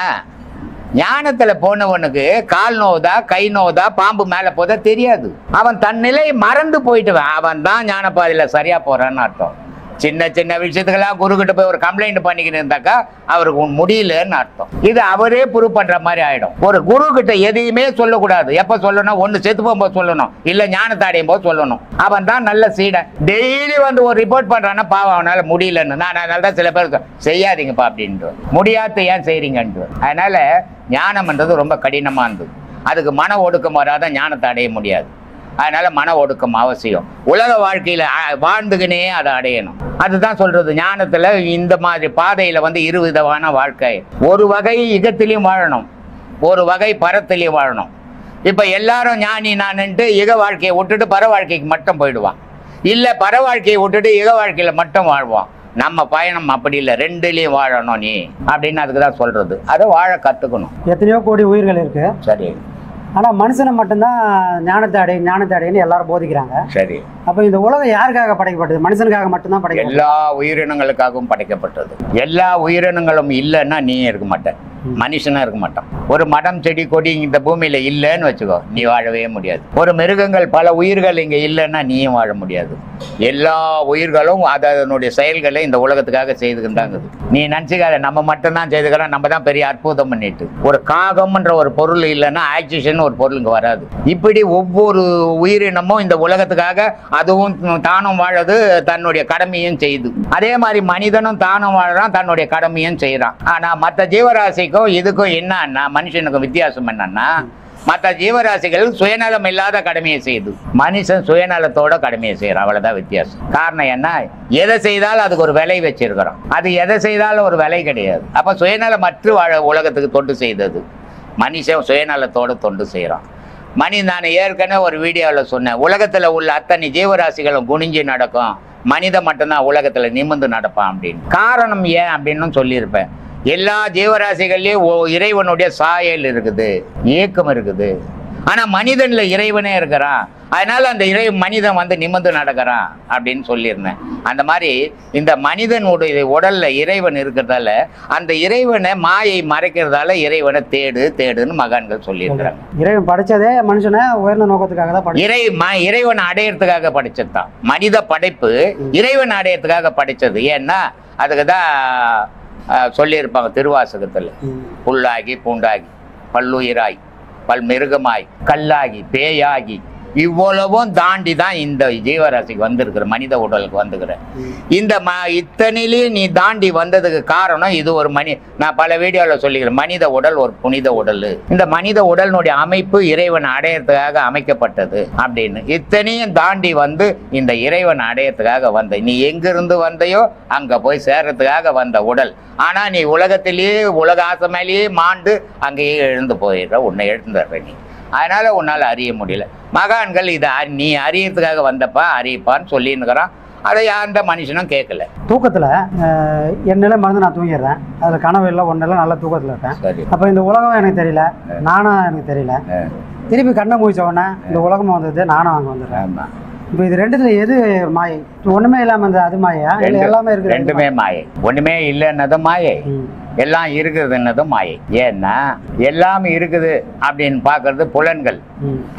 ஞானத்துல போனவனுக்கு கால் நோவுதா கை நோவுதா பாம்பு மேல போதா தெரியாது. அவன் தன் நிலையை மறந்து போயிட்டுவான். அவன் தான் ஞான பாதையில சரியா போறான்னு அர்த்தம். சின்ன சின்ன விஷயத்துக்கெல்லாம் குரு கிட்ட போய் ஒரு கம்ப்ளைண்ட் பண்ணிக்கிட்டு இருந்தாக்கா அவருக்கு முடியலன்னு அர்த்தம். இது அவரே ப்ரூவ் பண்ற மாதிரி ஆயிடும். ஒரு குரு கிட்ட எதையுமே சொல்லக்கூடாது. எப்ப சொல்லணும்? ஒண்ணு செத்து போகும்போது சொல்லணும், இல்ல ஞானத்தை அடையும் போது சொல்லணும். அவன் தான் நல்ல சீடன். டெய்லி வந்து ஒரு ரிப்போர்ட் பண்றான்னா பாவம் அவனால முடியலன்னு. நான் அதனால தான் சில பேர் செய்யாதீங்கப்பா அப்படின்ட்டு, முடியாத ஏன் செய்றீங்கன்ட்டு. அதனால ஞானம்ன்றது ரொம்ப கடினமானது. அதுக்கு மன ஒடுக்கம் வராத ஞானத்தை அடைய முடியாது. அதனால மன ஒடுக்கம் அவசியம். உலக வாழ்க்கையில வாழ்ந்துக்கினே அதை அடையணும். அதுதான் சொல்றது ஞானத்துல இந்த மாதிரி பாதையில வந்து இருவிதமான வாழ்க்கை. ஒரு வகை இகத்திலையும் வாழணும், ஒரு வகை பரத்திலையும் வாழணும். இப்ப எல்லாரும் ஞானி நான்ட்டு இக வாழ்க்கையை விட்டுட்டு பர வாழ்க்கைக்கு மட்டும் போயிடுவான், இல்ல பர வாழ்க்கையை விட்டுட்டு இக வாழ்க்கையில மட்டும் வாழ்வான். நம்ம பயணம் அப்படி இல்லை, ரெண்டுலயும் வாழணும் நீ அப்படின்னு அதுக்கு தான் சொல்றது. அதை வாழ கத்துக்கணும். எத்தனையோ கோடி உயிர்கள் இருக்கு, சரி. ஆனால் மனுஷனை மட்டும்தான் ஞானத்தை அடைன்னு எல்லாரும் போதிக்கிறாங்க. சரி. அப்போ இந்த உலகம் யாருக்காக படைக்கப்பட்டது? மனுஷனுக்காக மட்டும்தான் படைக்கப்பட்டது. எல்லா உயிரினங்களுக்காகவும் படைக்கப்பட்டது. எல்லா உயிரினங்களும் இல்லைன்னா நீ இருக்க மாட்டேன், மனுஷனா இருக்க மாட்டான். ஒரு மரம் செடி கொடி இந்த பூமியில இல்லைன்னு வச்சுக்கோ, நீ வாழவே முடியாது. ஒரு மிருகங்கள் பல உயிர்கள் இங்க இல்லைன்னா நீயும் வாழ முடியாது. எல்லா உயிர்களும் அதனுடைய செயல்களை இந்த உலகத்துக்காக செய்துக்கிட்டாங்க. நீ நினைச்சுக்காத நம்ம மட்டும்தான் செய்துக்கிறோம், நம்ம தான் பெரிய அற்புதம் பண்ணிட்டு. ஒரு காகம்ன்ற ஒரு பொருள் இல்லைன்னா ஆக்சிஜன் ஒரு பொருள் இங்க வராது. இப்படி ஒவ்வொரு உயிரினமும் இந்த உலகத்துக்காக அதுவும் தானும் வாழது, தன்னுடைய கடமையும் செய்யுது. அதே மாதிரி மனிதனும் தானும் வாழறான், தன்னுடைய கடமையும் செய்யறான். ஆனா மற்ற ஜீவராசிக்கும் இதுக்கும் என்னன்னா, மனுஷனுக்கும் வித்தியாசம் என்னன்னா, மற்ற ஜீவராசிகள் சுயநலம் இல்லாத கடமையை செய்யுது, மனுஷன் சுயநலத்தோட கடமையை செய்யறான். அவ்வளவுதான் வித்தியாசம். காரணம் என்ன? எதை செய்தாலும் அதுக்கு ஒரு விலை வச்சிருக்கிறோம், அது எதை செய்தாலும் ஒரு விலை கிடையாது. அப்ப சுயநலமற்று வாழ உலகத்துக்கு தொண்டு செய்தது. மனுஷன் சுயநலத்தோடு தொண்டு செய்யறான். நான் ஏற்கனவே ஒரு வீடியோவில் சொன்னேன், உலகத்துல உள்ள அத்தனை ஜீவராசிகளும் குனிஞ்சு நடக்கும், மனிதன் மட்டும்தான் உலகத்துல நிமிர்ந்து நடப்பான் அப்படின்னு. காரணம் ஏன் அப்படின்னு சொல்லியிருப்பேன். எல்லா ஜீவராசிகள்லயும் இறைவனுடைய சாயல் இருக்குது, இயக்கம் இருக்குது. ஆனால் மனிதனில் இறைவனே இருக்கிறான். அதனால அந்த மனிதன் வந்து நிமிர்ந்து நடக்கிறான் அப்படின்னு சொல்லியிருந்தேன். அந்த மாதிரி இந்த மனிதனுடைய உடல்ல இறைவன் இருக்கிறதால அந்த இறைவனை மாயை மறைக்கிறதால இறைவனை தேடுன்னு மகான்கள் சொல்லியிருக்கிறாங்க. இறைவன் படைச்சதே மனுஷனை உயர்ந்த நோக்கத்துக்காக தான். இறைவனை அடையிறதுக்காக படைச்சதுதான் மனித படைப்பு. இறைவன் அடையிறதுக்காக படைச்சது. ஏன்னா அதுக்கு தான் சொல்லியிருப்பாங்க திருவாசகத்தில், புல்லாகி பூண்டாகி பல்லுயிராய் பல்மிருகமாய் கல்லாகி பேயாகி இவ்வளவும் தாண்டி தான் இந்த ஜீவராசிக்கு வந்திருக்கிற, மனித உடலுக்கு வந்துக்கிற. இந்த இத்தனையிலையும் நீ தாண்டி வந்ததுக்கு காரணம் இது ஒரு நான் பல வீடியோவில் சொல்லிக்கிறேன், மனித உடல் ஒரு புனித உடல். இந்த மனித உடலினுடைய அமைப்பு இறைவன் அடையறதுக்காக அமைக்கப்பட்டது அப்படின்னு. இத்தனையும் தாண்டி வந்து இந்த இறைவன் அடையறதுக்காக வந்த, நீ எங்கிருந்து வந்தையோ அங்கே போய் சேர்றதுக்காக வந்த உடல். ஆனால் நீ உலகத்திலேயே உலக ஆசை மேலேயே மாண்டு அங்கேயே எழுந்து போயிடுற, உன்னை எழுந்துடுற நீ. அதனால உன்னால் அறிய முடியல. மகான்கள் இதை நீ அறியறதுக்காக வந்தப்பா அறியப்பான்னு சொல்லின்னுக்கிறான். அதை அந்த மனுஷனும் கேட்கல. தூக்கத்தில் என் நிலை மறந்து நான் தூங்கிடுறேன். அதில் கனவு இல்லை ஒன்றும் இல்லை, நல்ல தூக்கத்தில் இருக்கேன். அப்போ இந்த உலகம் எனக்கு தெரியல, நானும் எனக்கு தெரியல. திருப்பி கண்ணை முடிச்ச உடனே இந்த உலகமாக வந்தது, நானும் அங்கே வந்துடுறேன். இப்போ இது ரெண்டுத்துல எது மாயை? ஒண்ணுமே இல்லாம இந்த அது மாயா இல்ல எல்லாமே இருக்கு? ரெண்டுமே மாயை. ஒண்ணுமே இல்லைன்னதும் மாயை, எல்லாம் இருக்குதுன்னதும் மாயை. ஏன்னா எல்லாம் இருக்குது அப்படின்னு பாக்குறது புலன்கள்,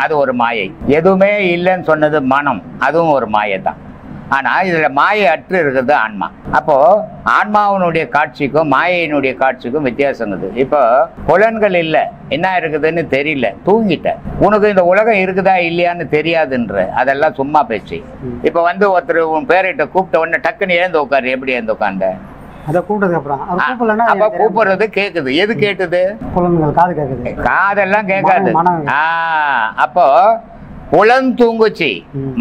அது ஒரு மாயை. எதுவுமே இல்லைன்னு சொன்னது மனம், அதுவும் ஒரு மாயை தான். ஆனா இதுல மாயை அற்று இருக்கிறது ஆன்மா. அப்போ ஆன்மாவினுடைய காட்சிக்கும் மாயையினுடைய காட்சிக்கும் வித்தியாசம் இருக்குது. இப்போ புலன்கள் இல்லை, என்ன இருக்குதுன்னு தெரியல, தூங்கிட்ட. உனக்கு இந்த உலகம் இருக்குதா இல்லையான்னு தெரியாதுன்ற, அதெல்லாம் சும்மா பேச்சு. இப்போ வந்து ஒருத்தர் உன் பேரிட்ட கூப்பிட்ட உடனே டக்குன்னு எழுந்து உட்காரு, எப்படி எழுந்து உட்காந்த? அதை கூப்பிட்டதுக்கு அப்புறம் அப்ப கூப்பிடுறது கேக்குது. எது கேட்டுது? புலன்கள், காது கேக்குது. காதெல்லாம் கேட்காது. அப்போ புலன் தூங்குச்சு,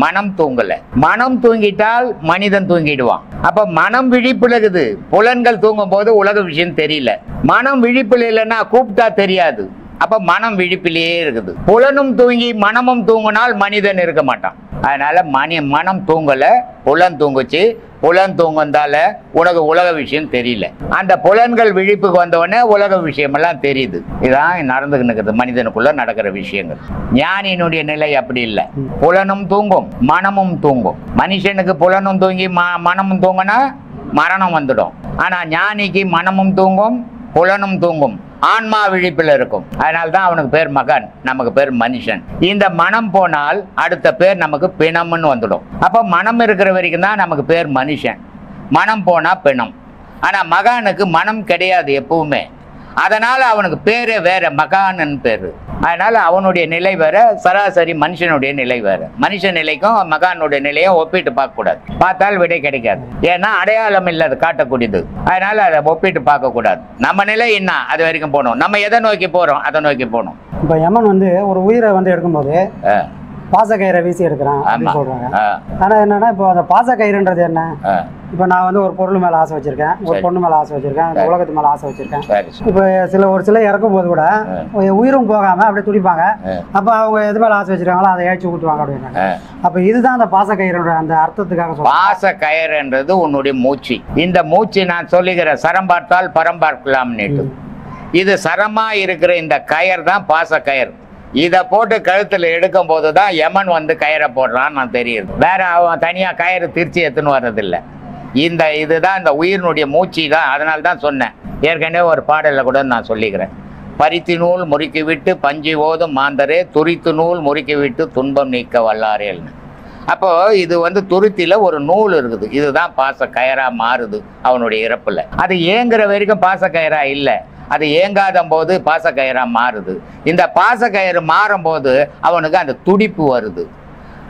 மனம் தூங்கல. மனம் தூங்கிட்டால் மனிதன் தூங்கிடுவான். அப்ப மனம் விழிப்புல இருக்குது. புலன்கள் தூங்கும் போது உலக விஷயம் தெரியல. மனம் விழிப்புல இல்லைன்னா கூப்பிட்டா தெரியாது. அப்ப மனம் விழிப்பிலேயே இருக்குது. புலனும் தூங்கி மனமும் தூங்கினால் மனிதன் இருக்க மாட்டான். அதனால மனம் தூங்கல, புலன் தூங்குச்சு. புலன் தூங்குந்தால உனக்கு உலக விஷயம் தெரியல. அந்த புலன்கள் விழிப்புக்கு வந்தவொடனே உலக விஷயமெல்லாம் தெரியுது. இதான் நடந்துக்கிட்டு மனிதனுக்குள்ள நடக்கிற விஷயங்கள். ஞானியினுடைய நிலை அப்படி இல்லை. புலனும் தூங்கும், மனமும் தூங்கும். மனுஷனுக்கு புலனும் தூங்கி மனமும் தூங்கினா மரணம் வந்துடும். ஆனா ஞானிக்கு மனமும் தூங்கும், புலனும் தூங்கும், ஆன்மா விழிப்பில் இருக்கும். அதனால்தான் அவனுக்கு பேர் மகன், நமக்கு பேர் மனுஷன். இந்த மனம் போனால் அடுத்த பேர் நமக்கு பிணம்னு வந்துடும். அப்ப மனம் இருக்கிற வரைக்கும் தான் நமக்கு பேர் மனுஷன். மனம் போனா பிணம். ஆனா மகானுக்கு மனம் கிடையாது எப்பவுமே. அதனால அவனுக்கு பேரே வேற, மகானன் பேரு. அதனால அவனுடைய நிலை வேற, சராசரி மனுஷனுடைய நிலை வேற. மனுஷ நிலைக்கும் மகானுடைய நிலையும் ஒப்பிட்டு பார்க்க கூடாது. பார்த்தால் விடை கிடைக்காது. ஏன்னா அடையாளம் இல்லை அது காட்டக்கூடியது. அதனால அதை ஒப்பிட்டு பார்க்க கூடாது. நம்ம நிலை என்ன, அது வரைக்கும் போகணும். நம்ம எதை நோக்கி போறோம் அதை நோக்கி போகணும். இப்போ யமன் வந்து ஒரு உயிரை வந்து எடுக்கும்போது பாசக்கயிறை வீசி எடுக்கிறான் அப்படின்னு சொல்றாங்க. ஆனா என்னன்னா இப்போ அந்த பாசக்கயிறுன்றது என்ன? இப்போ நான் வந்து ஒரு பொருள் மேல ஆசை வச்சிருக்கேன், ஒரு பொண்ணு மேல ஆசை வச்சிருக்கேன், இந்த உலகத்து மேல ஆசை வச்சிருக்கேன். இப்போ ஒரு சில இறக்கும் போது கூட உயிரும் போகாம அப்படியே துடிப்பாங்க. அப்ப அவங்க எது மேல ஆசை வச்சிருக்காங்களோ அதை ஏற்றி ஊட்டுவாங்க அப்படின்னா, அப்ப இதுதான் அந்த பாசக்கயிறுன்ற அந்த அர்த்தத்துக்காக சொல்றேன். பாசக்கயிறுன்றது உன்னுடைய மூச்சு. இந்த மூச்சு நான் சொல்லுகிற சரம் பார்த்தால் பரம் பார்க்கலாம்னு, இது சரமா இருக்கிற இந்த கயர் தான் பாசக்கயிறு. இதை போட்டு கழுத்தில் எடுக்கும் போது தான் யமன் வந்து கயிறை போடுறான்னு நான் தெரியுது. வேற அவன் தனியாக கயிறு திருச்சி எடுத்துன்னு வர்றதில்லை. இதுதான் இந்த உயிரினுடைய மூச்சு தான். அதனால தான் சொன்னேன், ஏற்கனவே ஒரு பாடலில் கூட நான் சொல்லிக்கிறேன். பரித்து நூல் முறுக்கி விட்டு பஞ்சு ஓதும் மாந்தரே, துரித்து நூல் முறுக்கி விட்டு துன்பம் நீக்க வல்லாரேல்னு. அப்போ இது வந்து துருத்தில ஒரு நூல் இருக்குது. இதுதான் பாச கயிறா மாறுது அவனுடைய இறப்புல. அது ஏங்குற வரைக்கும் பாச கயிறா இல்லை, அது ஏங்காத போது பாசக்கயிறா மாறுது. இந்த பாசக்கயிறு மாறும் போது அவனுக்கு அந்த துடிப்பு வருது.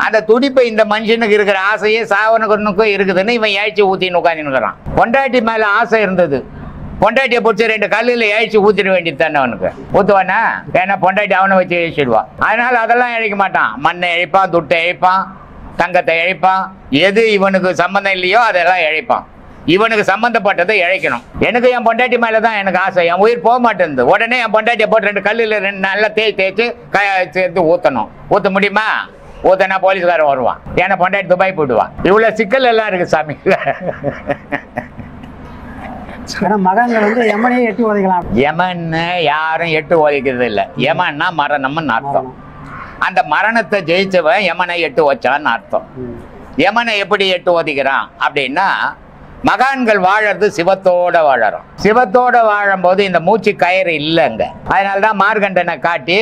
அந்த துடிப்பை இந்த மனுஷனுக்கு இருக்கிற ஆசையே சாவனுக்கும் இருக்குதுன்னு இவன் ஏழ்ச்சி ஊத்தின்னு உட்காந்துக்கிறான். பொண்டாட்டி மேல ஆசை இருந்தது, பொண்டாட்டியை பிடிச்சி 2 கல்லில் ஏழ்ச்சி ஊத்திட வேண்டியது தானே அவனுக்கு. ஊத்துவானா? ஏன்னா பொண்டாட்டி அவனை வச்சு இழிச்சிடுவான். அதனால அதெல்லாம் இழைக்க மாட்டான். மண்ணை இழைப்பான், துட்டை இழைப்பான், தங்கத்தை இழைப்பான். எது இவனுக்கு சம்பந்தம் இல்லையோ அதெல்லாம் இழைப்பான். இவனுக்கு சம்பந்தப்பட்டதை இழைக்கணும். எனக்கு என் பொண்டாட்டி மேலே தான் எனக்கு ஆசை, என் உயிர் போக மாட்டேங்குது. உடனே என் பொண்டாட்டியை போட்டு 2 கல்லில் 2 நல்லா தேய்ச்சி சேர்த்து ஊற்றணும். ஊற்ற முடியுமா? ஊற்றினா போலீஸ்காரன் வருவான், ஏன்னா பொண்டாட்டி துபாய் போயிடுவான். இவ்வளோ சிக்கல் எல்லாம் இருக்கு சாமி. மகன்கள் வந்து யமனையே எட்டி உதைக்கலாம். யமன்னு யாரும் எட்டு உதைக்கிறது இல்லை. யமன்னா மரணம்னு அர்த்தம். அந்த மரணத்தை ஜெயிச்சவன் யமனை எட்டு வச்சான்னு அர்த்தம். யமனை எப்படி எட்டு ஒதிக்கிறான் அப்படின்னா, மகான்கள் வாழறது சிவத்தோட வாழறோம். சிவத்தோட வாழும்போது இந்த மூச்சு கயிறு இல்லைங்க. அதனாலதான் மார்கண்டனை காட்டி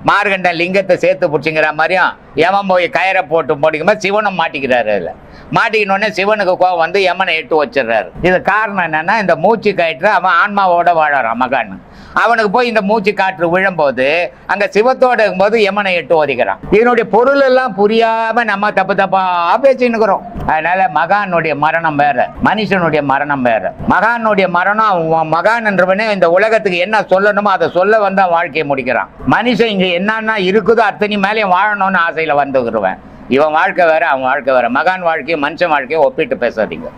மார்கண்டன் லிங்கத்தை சேர்த்து பிடிச்சிங்கிற மாதிரியும் யமன் போய் கயிறை போட்டு போட்டிக்கும்போது சிவனும் மாட்டிக்கிறாரு. அதில் மாட்டிக்கணுன்னே சிவனுக்கு கோவம் வந்து யமனை எட்டு வச்சிடுறாரு. இது காரணம் என்னன்னா, இந்த மூச்சு கயிற்று அவன் ஆன்மாவோட வாழறான் மகான். அவனுக்கு போய் இந்த மூச்சு காற்று விழும்போது அங்க சிவத்தோட இருக்கும்போது யமனை எட்டு ஒதிக்கிறான். இதனுடைய பொருள் எல்லாம் புரியாம நம்ம தப்பு தப்பா பேசின்னுக்கிறோம். அதனால மகானுடைய மரணம் வேற, மனுஷனுடைய மரணம் வேற. மகானுடைய மரணம், மகான் என்றவனே இந்த உலகத்துக்கு என்ன சொல்லணுமோ அதை சொல்ல வந்தா வாழ்க்கையை முடிக்கிறான். மனுஷன் இங்க என்னன்னா இருக்குதோ அத்தனை மேலேயும் வாழணும்னு ஆசையில வந்துருவேன். இவன் வாழ்க்கை வேற, அவன் வாழ்க்கை வேற. மகான் வாழ்க்கையும் மனுஷன் வாழ்க்கையும் ஒப்பிட்டு பேசாதீங்க.